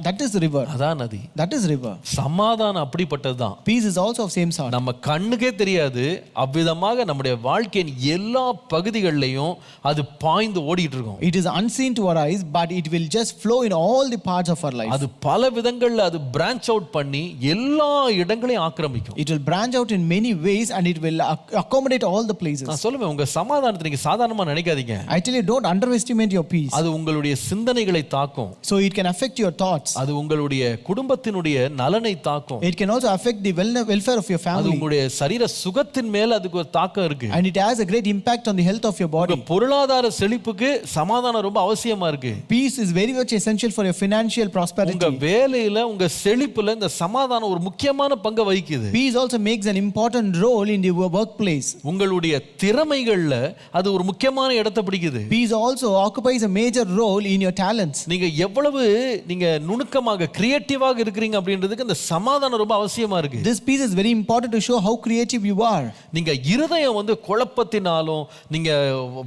That is the river. அதான் நதி. That is river. சமாதானம் அப்படிப்பட்டதுதான். Peace is also of same sort. நம்ம கண்ணுக்கே தெரியாது, அவ்விதமாக நம்முடைய வாழ்க்கையின் எல்லா பகுதிகளிலையும் அது பாய்ந்து ஓடிட்டு இருக்கும். It is unseen to our eyes, but it will just flow in all the parts of our life. அது பல விதங்கள்ல அது பிரான்ச் அவுட் பண்ணி எல்லா இடங்களையும் ஆக்கிரமிக்கும். It will branch out in many ways and it will accommodate all the places. நான் சொல்லுவேன், உங்க சமாதானத்தை நீங்க சாதாரணமா நினைக்காதீங்க. I tell you, don't underestimate your peace. அது உங்களுடைய சிந்தனைகளை தாக்கும். So it can affect your thoughts. அது உங்களுடைய குடும்பத்தினுடைய நலனை தாக்கும். It can also affect the welfare of your அது family. உங்களுடைய சரீர சுகத்தின் மேல அதுக்கு ஒரு தாக்கம் இருக்கு. And it has a great impact on the health of your body. பொருளாதார செழிப்புக்கு சமாதானம் ரொம்ப அவசியமா இருக்கு. Peace is very much essential for your financial prosperity. உங்க வேலையில உங்க செழிப்புல இந்த சமாதானம் ஒரு முக்கியமான பங்கு வகிக்குது. Peace also makes an important role in the workplace. உங்களுடைய திறமைகள்ல அது ஒரு முக்கியமான இடத்தை பிடிக்குது. Peace also occupies a major role in your talents. நீங்க எவ்வளவு நீங்க நுணுக்கமாக கிரியேட்டிவாக இருக்கீங்க அப்படின்றதுக்கு இந்த சமாதானம் ரொம்ப அவசியமா இருக்கு. This peace is very important to show how creative you are. நீங்க இருதயம் வந்து குழப்பத்தினாலும் நீங்க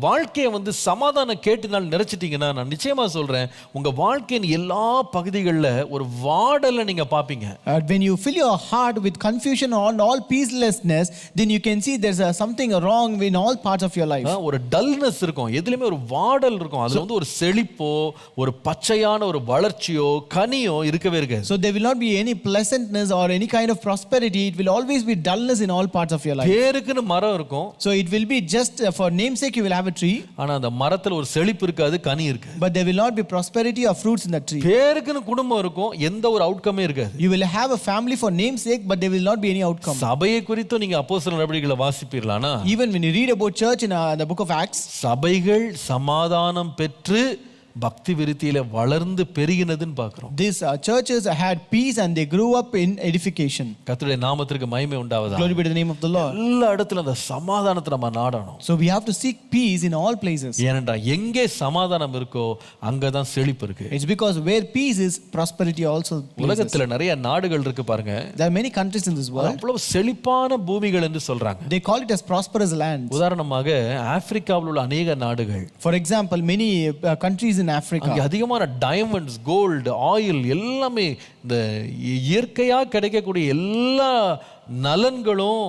வாழ்க்கையை வந்து சமாதானம் கேட்டினால் நிறைச்சிட்டீங்கன்னா, நான் நிச்சயமா சொல்றேன், உங்க வாழ்க்கையின் எல்லா பகுதிகளில் ஒரு வாடலை நீங்க பாப்பீங்க. When you fill your heart with confusion on all peacelessness, then you can see there's something wrong in all parts of your life. ஒரு டல்னஸ் இருக்கும், எதுலயுமே ஒரு வாடல் இருக்கும். அதுல வந்து ஒரு செழிப்போ ஒரு பச்சையான ஒரு வளர்ச்சியோ கனியோ இருக்கவே இருக்காது. So there will not be any pleasantness or any kind of prosperity. It will always be dullness in all parts of your life. பேருக்குன்னு மரம் இருக்கும். So it will be just for namesake you will have a tree. ஆனா அந்த மரத்துல ஒரு செழிப்பு இருக்காது, கனி இருக்கு. But there will not be prosperity or fruits in that tree. பேருக்குன்னு குடும்பம் இருக்கும், எந்த ஒரு அவுட்கமே இருக்காது. You will have a family for namesake, but there will not be any outcome. சபையை குறித்து நீங்க அப்போஸ்தலர் நடவடிக்கைகளை வாசிப்பீர்களானா, Even when you read about church in the book of Acts, சபைகள் சமாதானம் பெற்று பக்தி விருத்தியில வளர்ந்து பெருகினதுன்னு பார்க்கிறோம். these churches had peace and they grew up in edification. கர்த்தருடைய நாமத்திற்கு மகிமை உண்டாவதாக. Glory be to the name of the Lord. எல்லா இடத்துல அந்த சமாதானத்தை நம்ம நாடணும். So we have to seek peace in all places. ஏனென்றால் எங்கே சமாதானம் இருக்கோ அங்கதான் செழிப்பு இருக்கு. It's because where peace is, prosperity also places. உலகத்துல நிறைய நாடுகள் இருக்கு பாருங்க. There are many countries in this world. அவ்வளவு செழிப்பான பூமிகள் என்று சொல்றாங்க. They call it as prosperous lands. உதாரணமாக ஆப்பிரிக்காவில் உள்ள அநேக நாடுகள், For example, many countries in Africa. அங்கே அதிகமான டைமண்ட்ஸ், கோல்டு, ஆயில் எல்லாமே இந்த இயற்கையா கிடைக்கக்கூடிய எல்லா நலன்களும்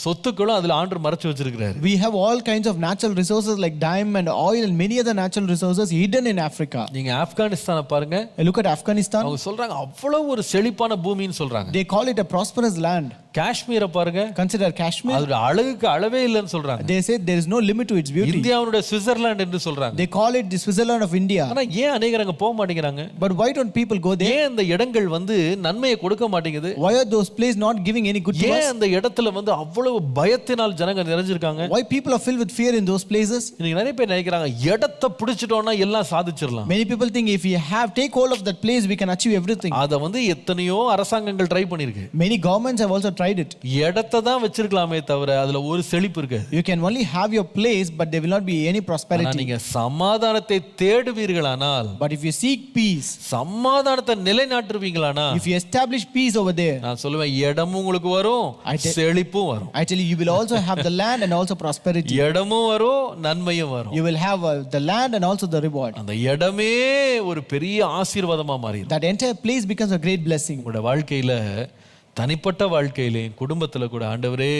சொத்துக்களும் அதுல ஆண்டு மறைச்சு வச்சிருக்கிறாரு. We have all kinds of natural resources like diamond, oil and many other natural resources hidden in Africa. நீங்க ஆப்கானிஸ்தானை பாருங்க. Look at Afghanistan. அவங்க சொல்றாங்க அவ்வளவு ஒரு செழிப்பான பூமின்னு சொல்றாங்க. They call it a prosperous land. காஷ்மீரை பாருங்க. Consider Kashmir. அதோட அழகுக்கு அளவே இல்லைன்னு சொல்றாங்க. They say there is no limit to its beauty. இந்தியாவுடைய சுவிட்சர்லாந்து என்று சொல்றாங்க. They call it the Switzerland of India. ஆனா ஏன் அநேகர் அங்க போக மாட்டேங்கிறாங்க? But why don't people go there? ஏன் அந்த இடங்கள் வந்து நன்மையை கொடுக்க மாட்டேங்குது? Why are those places not giving any good to us? ஏன் அந்த இடத்துல வந்து அவ்வளவு பயத்தினால் ஜனங்க நிறைஞ்சிருக்காங்க? Why people are filled with fear in those places? இன்னைக்கு நிறைய பேர் நினைக்கிறாங்க இடத்தை பிடிச்சிட்டோம்னா எல்லாம் சாதிச்சிடலாம். Many people think if we take hold of that place we can achieve everything. அத வந்து எத்தனையோ அரசாங்கங்கள் ட்ரை பண்ணிருக்கு. Many governments have also tried it. இடத்தை தான் வச்சிருக்கலாமே தவிர அதுல ஒரு செழிப்பு இருக்கு. You can only have your place but there will not be any prosperity. நீங்க சமாதானத்தை தேடுவீர்களானால், But if you seek peace, சமாதானத்தை நிலைநாட்டுவீங்களானா, if you establish peace over there, நான் சொல்லுவேன் இடமும் உங்களுக்கு வரும், செழிப்பும் வரும். I tell you, you will also have the land and also prosperity. இடமும் வரும், நன்மையும் வரும். You will have the land and also the reward. அந்த இடமே ஒரு பெரிய ஆசீர்வாதமா மாறிடும். That entire place becomes a great blessing. உங்களோட வாழ்க்கையில, தனிப்பட்ட வாழ்க்கையிலேயும் குடும்பத்துல கூட ஆண்டவரே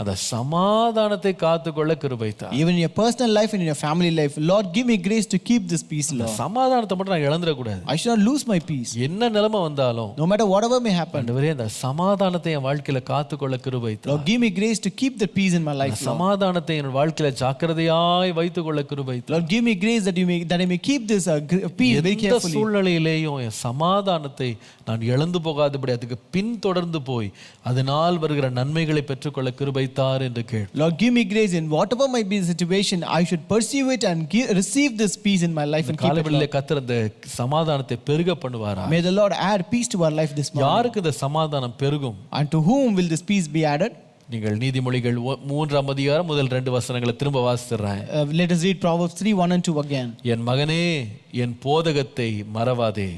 அந்த சமாதானத்தை காத்துக்கொள்ள கிருபை தார். Even in your personal life and in your family life, Lord, give me grace to keep this peace, Lord. சமாதானத்தை மட்டும் நான் இழந்துட கூடாது. I should not lose my peace. என்ன நிலைமை வந்தாலும், No matter whatever may happen, ஆண்டவரே அந்த சமாதானத்தை என் வாழ்க்கையில காத்துக்கொள்ள கிருபை தார். Lord, give me grace to keep the peace in my life, Lord. சமாதானத்தை என் வாழ்க்கையில ஜாக்கிரதையாய் வைத்துக்கொள்ள கிருபை தார். Lord, give me grace that I may keep this peace very எந்த carefully. சூழ்நிலையிலேயும் என் சமாதானத்தை நான் இழந்து போகாதபடி அதுக்கு பின் தொடர்ந்து போய் அதனால் வருகிற நன்மைகளை பெற்றுக்கொள்ள கிருபை தார் என்று கேள். Lord, give me grace in whatever might be the situation, I should pursue it and receive this peace in my life and keep it, காலவெளியிலே Lord. கர்த்தர் அந்த சமாதானத்தை பெருக பண்ணுவாரா? May the Lord add peace to our life this morning. யாருக்கு இந்த சமாதானம் பெருகும்? And to whom will this peace be added? நீங்கள் நீதிமொழிகள் 3ஆம் அதிகாரம் முதல் 2 வசனங்களை திரும்ப வாசிக்கிறேன். Let us read Proverbs 3:1 and 2 again. என் மகனே என் போதகத்தை மறவாதே.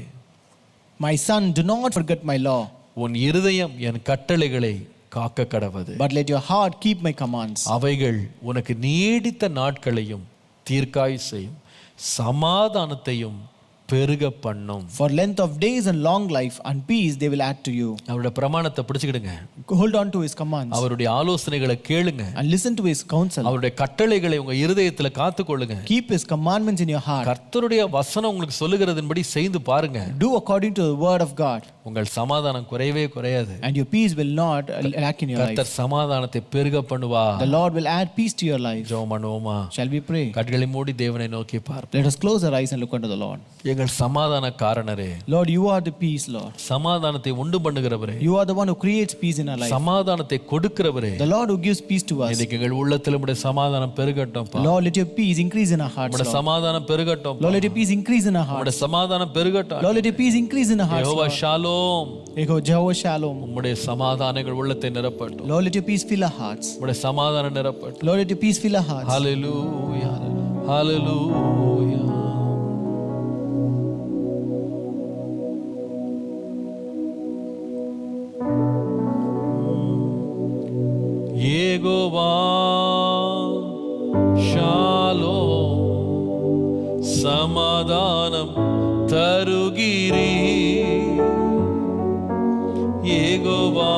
My son, do not forget my law. உன் இருதயம் என் கட்டளைகளை காக்க கடவது. But let your heart keep my commands. அவைகள் உனக்கு நீடித்த நாட்களையும் தீர்க்காயுசையும் சமாதானத்தையும் பெருக பண்ணும். For length of days and long life and peace they will add to you. அவருடைய பிரமாணத்தை பிடிச்சுக்கிடுங்க. Hold on to his commands. அவருடைய ஆலோசனைகளை கேளுங்க. And listen to his counsel. அவருடைய கட்டளைகளை உங்க இருதயத்துல காத்துக்கொள்ளுங்க. Keep his commandments in your heart. கர்த்தருடைய வசனம் உங்களுக்கு சொல்லுகிறதின்படி செய்து பாருங்க. Do according to the word of God. உங்கள் சமாதானம் குறையவே குறையாது. And your peace will not lack in your life. கர்த்தர் சமாதானத்தை பெருக பண்ணுவா. The Lord will add peace to your life. ஜெபம் பண்ணுவோமா? Shall we pray? கண்களை மூடி தேவனை நோக்கி பார்ப்போம். Let us close our eyes and look unto the Lord. எங்கள் சமாதான காரணரே, Lord, you are the peace, Lord. சமாதானத்தை உண்டு பண்ணுகிறவரே, You are the one who creates peace in our life. சமாதானத்தை கொடுக்கிறவரே, The Lord who gives peace to us. இன்னைக்கு எங்கள் உள்ளத்துல உம்முடைய சமாதானம் பெருகட்டும். Lord, let your peace increase in our hearts. உம்முடைய Lord. சமாதானம் பெருகட்டும். Lord, let your peace increase in our hearts. உம்முடைய சமாதானம் பெருகட்டும். Lord, let your peace increase in our hearts. Jehovah Lord. Shalom, Jehovah Shalom. உம்முடைய சமாதானம் எங்கள் உள்ளத்தை நிரப்பட்டும். Lord, let your peace fill our hearts. உம்முடைய சமாதானம் நிரப்பட்டும். Lord, let your peace fill our hearts. Hallelujah, hallelujah. Jehovah Shalom, சமாதானம் தருகிறீ. யெகோவா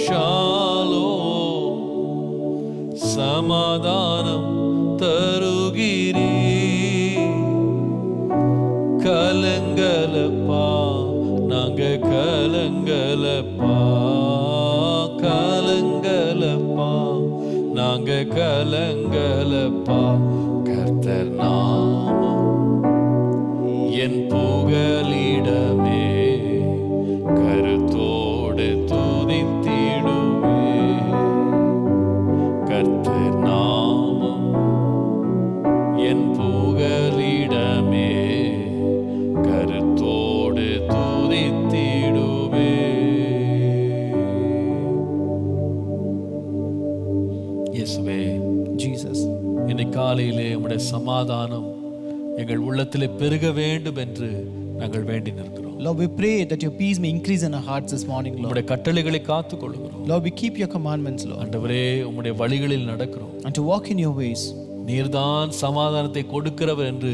ஷாலோம், சமாதானம் தருகிறீ. கலங்கலப்பா, நாங்க கலங்கலப்பா, கலங்கலப்பா, நாங்க கலங்கலப்பா. கர்த்தர் நாமம் என் புகலிடமே, கருத்தோடு துதித்திடுவே. கர்த்தர் நாமம் என் புகலிடமே, கருத்தோடு துதித்திடுவே. இயேசுவே, Jesus. இன்னைக்கு காலையிலே உம்முடைய சமாதானம் எங்கள் உள்ளத்திலே பெருக வேண்டும் என்று நாங்கள் வேண்டி நிற்கிறோம். Lord, we pray that your peace may increase in our hearts this morning, Lord. உம்முடைய கட்டளைகளை காத்துக் கொள்கிறோம். Lord, we keep your commandments, Lord, ஆண்டவரே, உம்முடைய வழிகளில் நடக்கிறோம். and to walk in your ways. நீர்தான் சமாதானத்தை கொடுக்கிறவர் என்று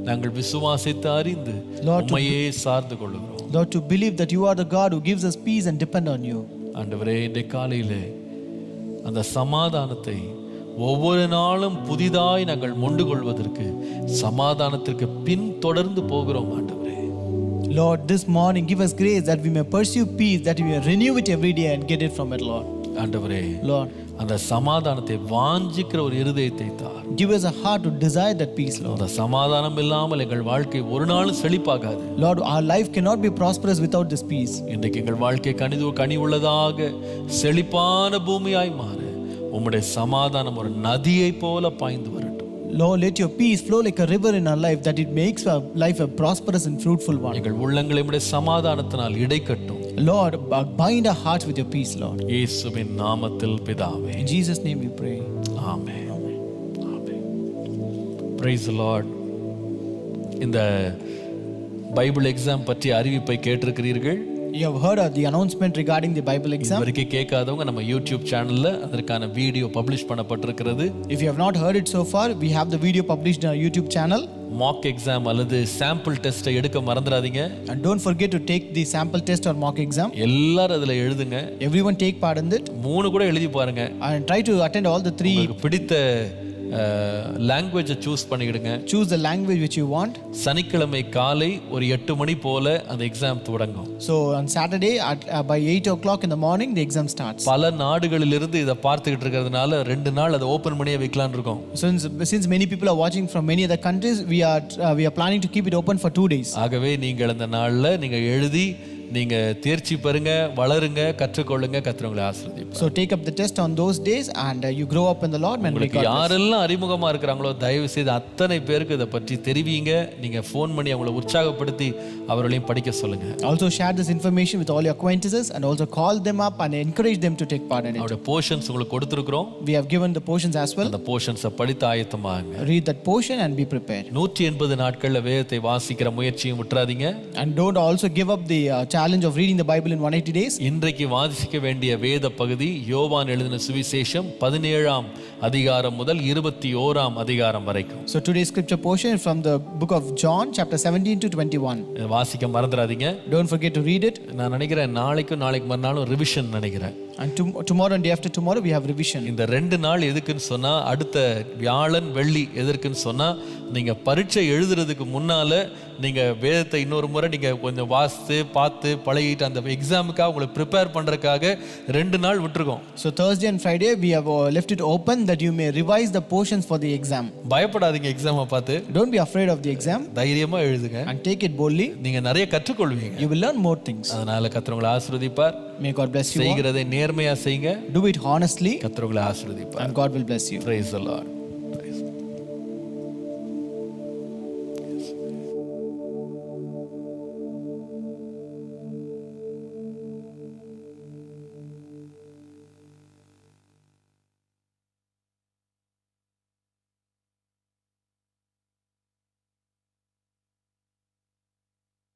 நாங்கள் விசுவாசித்து அறிந்து Lord, உம்மையே சார்ந்து கொள்கிறோம். Lord, to believe that you are the God who gives us peace and depend on you. ஆண்டவரே, இந்த காலையிலே அந்த சமாதானத்தை ஒவ்வொரு நாளும் புதிதாய் நாங்கள் மொண்டு கொள்வதற்கு சமாதானத்திற்கு பின் தொடர்ந்து போகிறோம். ஆண்டவரே, Lord, this morning give us grace that we may pursue peace, that we may renew it every day and get it from it, Lord. ஆண்டவரே, Lord, அந்த சமாதானத்தை வாஞ்சிக்கிற ஒரு இருதயத்தை தார். give us a heart to desire that peace, Lord. அந்த சமாதானம் இல்லாமல் எங்கள் வாழ்க்கை ஒரு நாளும் செழிப்பாகாது. Lord, our life cannot be prosperous without this peace. இன்றைக்கு எங்கள் வாழ்க்கை கனி உள்ளதாக செழிப்பான பூமியாய் மாற உம்முடைய சமாதானம் ஒரு நதியை போல பாய்ந்து வரட்டும். Lord, let your peace flow like a river in our life, that it makes our life a prosperous and fruitful one. எங்கள் உள்ளங்களை உம்முடைய சமாதானத்தினால் இடைக்கட்டும். Lord, bind our hearts with your peace, Lord. இயேசுவின் நாமத்தில் பிதாவே, In Jesus' name we pray. Amen. Amen. Praise the Lord. இந்த பைபிள் எக்ஸாம் பற்றி அறிவிப்பை கேட்டிருக்கிறீர்கள். You have heard of the announcement regarding the Bible exam. இதுவரைக்கும் கேட்காதவங்க நம்ம யூடியூப் சேனல்ல அதற்கான வீடியோ பப்ளிஷ் பண்ணப்பட்டிருக்கிறது. If you have not heard it so far, we have the video published on our YouTube channel. Mock exam அல்லது சாம்பிள் டெஸ்ட்டை எடுக்க மறந்துடாதீங்க. And don't forget to take the sample test or mock exam. எல்லாரும் அதுல எழுதுங்க. Everyone take part in it. 3 கூட எழுதி பாருங்க. And try to attend all the 3. உங்களுக்கு பிடித்த லாங்குவேஜை சூஸ் பண்ணிடுங்க. Choose the language which you want. சனிக்கிழமை காலை ஒரு 8 மணி போல அந்த எக்ஸாம் தொடங்கும். So on Saturday by 8 o'clock in the morning the exam starts. பல நாடுகளிலிருந்து இதை பார்த்துக்கிட்டு இருக்கிறதுனால 2 நாள் அதை ஓப்பன் பண்ணியே வைக்கலாம்னு இருக்கோம். Since many people are watching from many other countries, we are planning to keep it open for 2 days. ஆகவே நீங்கள் அந்த நாள்ல நீங்க எழுதி நீங்க தேர்ச்சி பெறுங்க, வளருங்க, கற்றுக்கொள்ளுங்க. கர்த்தர் உங்களை ஆசீர்வதிப்பார். So take up the test on those days and you grow up in the Lord. உங்களுக்கு யாரெல்லாம் அறிமுகமா இருக்கிறாங்களோ தயவு செய்து அத்தனை பேருக்கு இதை பற்றி தெரிவிங்க. நீங்க ஃபோன் பண்ணி அவங்களை உற்சாகப்படுத்தி அவர்களையும் படிக்க சொல்லுங்க. Also share this information with all your acquaintances and also call them up and encourage them to take part in it. அவருடைய போர்ஷன்ஸ் உங்களுக்கு கொடுத்திருக்கிறோம். We have given the portions as well. அந்த போர்ஷன்ஸை படித்து ஆயத்தமாகுங்க. Read that portion and be prepared. 180 நாட்கள்ல வேதத்தை வாசிக்கிற முயற்சியும் விட்டுறாதீங்க. And don't also give up the challenge challenge of reading the Bible in 180 days. இன்றைக்கு வாசிக்க வேண்டிய வேத பகுதி யோவான் எழுதின சுவிசேஷம் 17ஆம் அதிகாரம் முதல் 21ஆம் அதிகாரம் வரைக்கும். So today's scripture portion is from the book of John, chapter 17 to 21. வாசிக்க மறந்துடாதீங்க. Don't forget to read it. நான் நினைக்கிறேன் நாளைக்கு மறுநாளும் ரிவிஷன் நினைக்கிறேன். And tomorrow and day after tomorrow we have revision. இந்த 2 நாள் எதுக்குன்னு சொன்னா, அடுத்த வியாழன் வெள்ளி எதற்குன்னு சொன்னா, நீங்க பரீட்சை எழுதுறதுக்கு முன்னால நீங்க வேதத்தை இன்னொரு முறை நீங்க கொஞ்சம் வாசித்து பார்த்து பழகிட்டு அந்த எக்ஸாமுக்காக உங்களை ப்ரிப்பேர் பண்றதுக்காக 2 நாள் விட்டுருக்கோம். So Thursday and Friday we have left it open that you may revise the portions for the exam. பயப்படாதீங்க எக்ஸாமை பார்த்து. Don't be afraid of the exam. தைரியமா எழுதுங்க. And take it boldly. நீங்க நிறைய கற்றுக்கொள்வீங்க. You will learn more things. அதனால கர்த்தர் உங்களை ஆசீர்வதிப்பார். May God bless you all. செய்கிறதை நேர்மையா செய்யுங்க. Do it honestly. கர்த்தர் உங்களை ஆசீர்வதிப்பார். And God will bless you. Praise the Lord.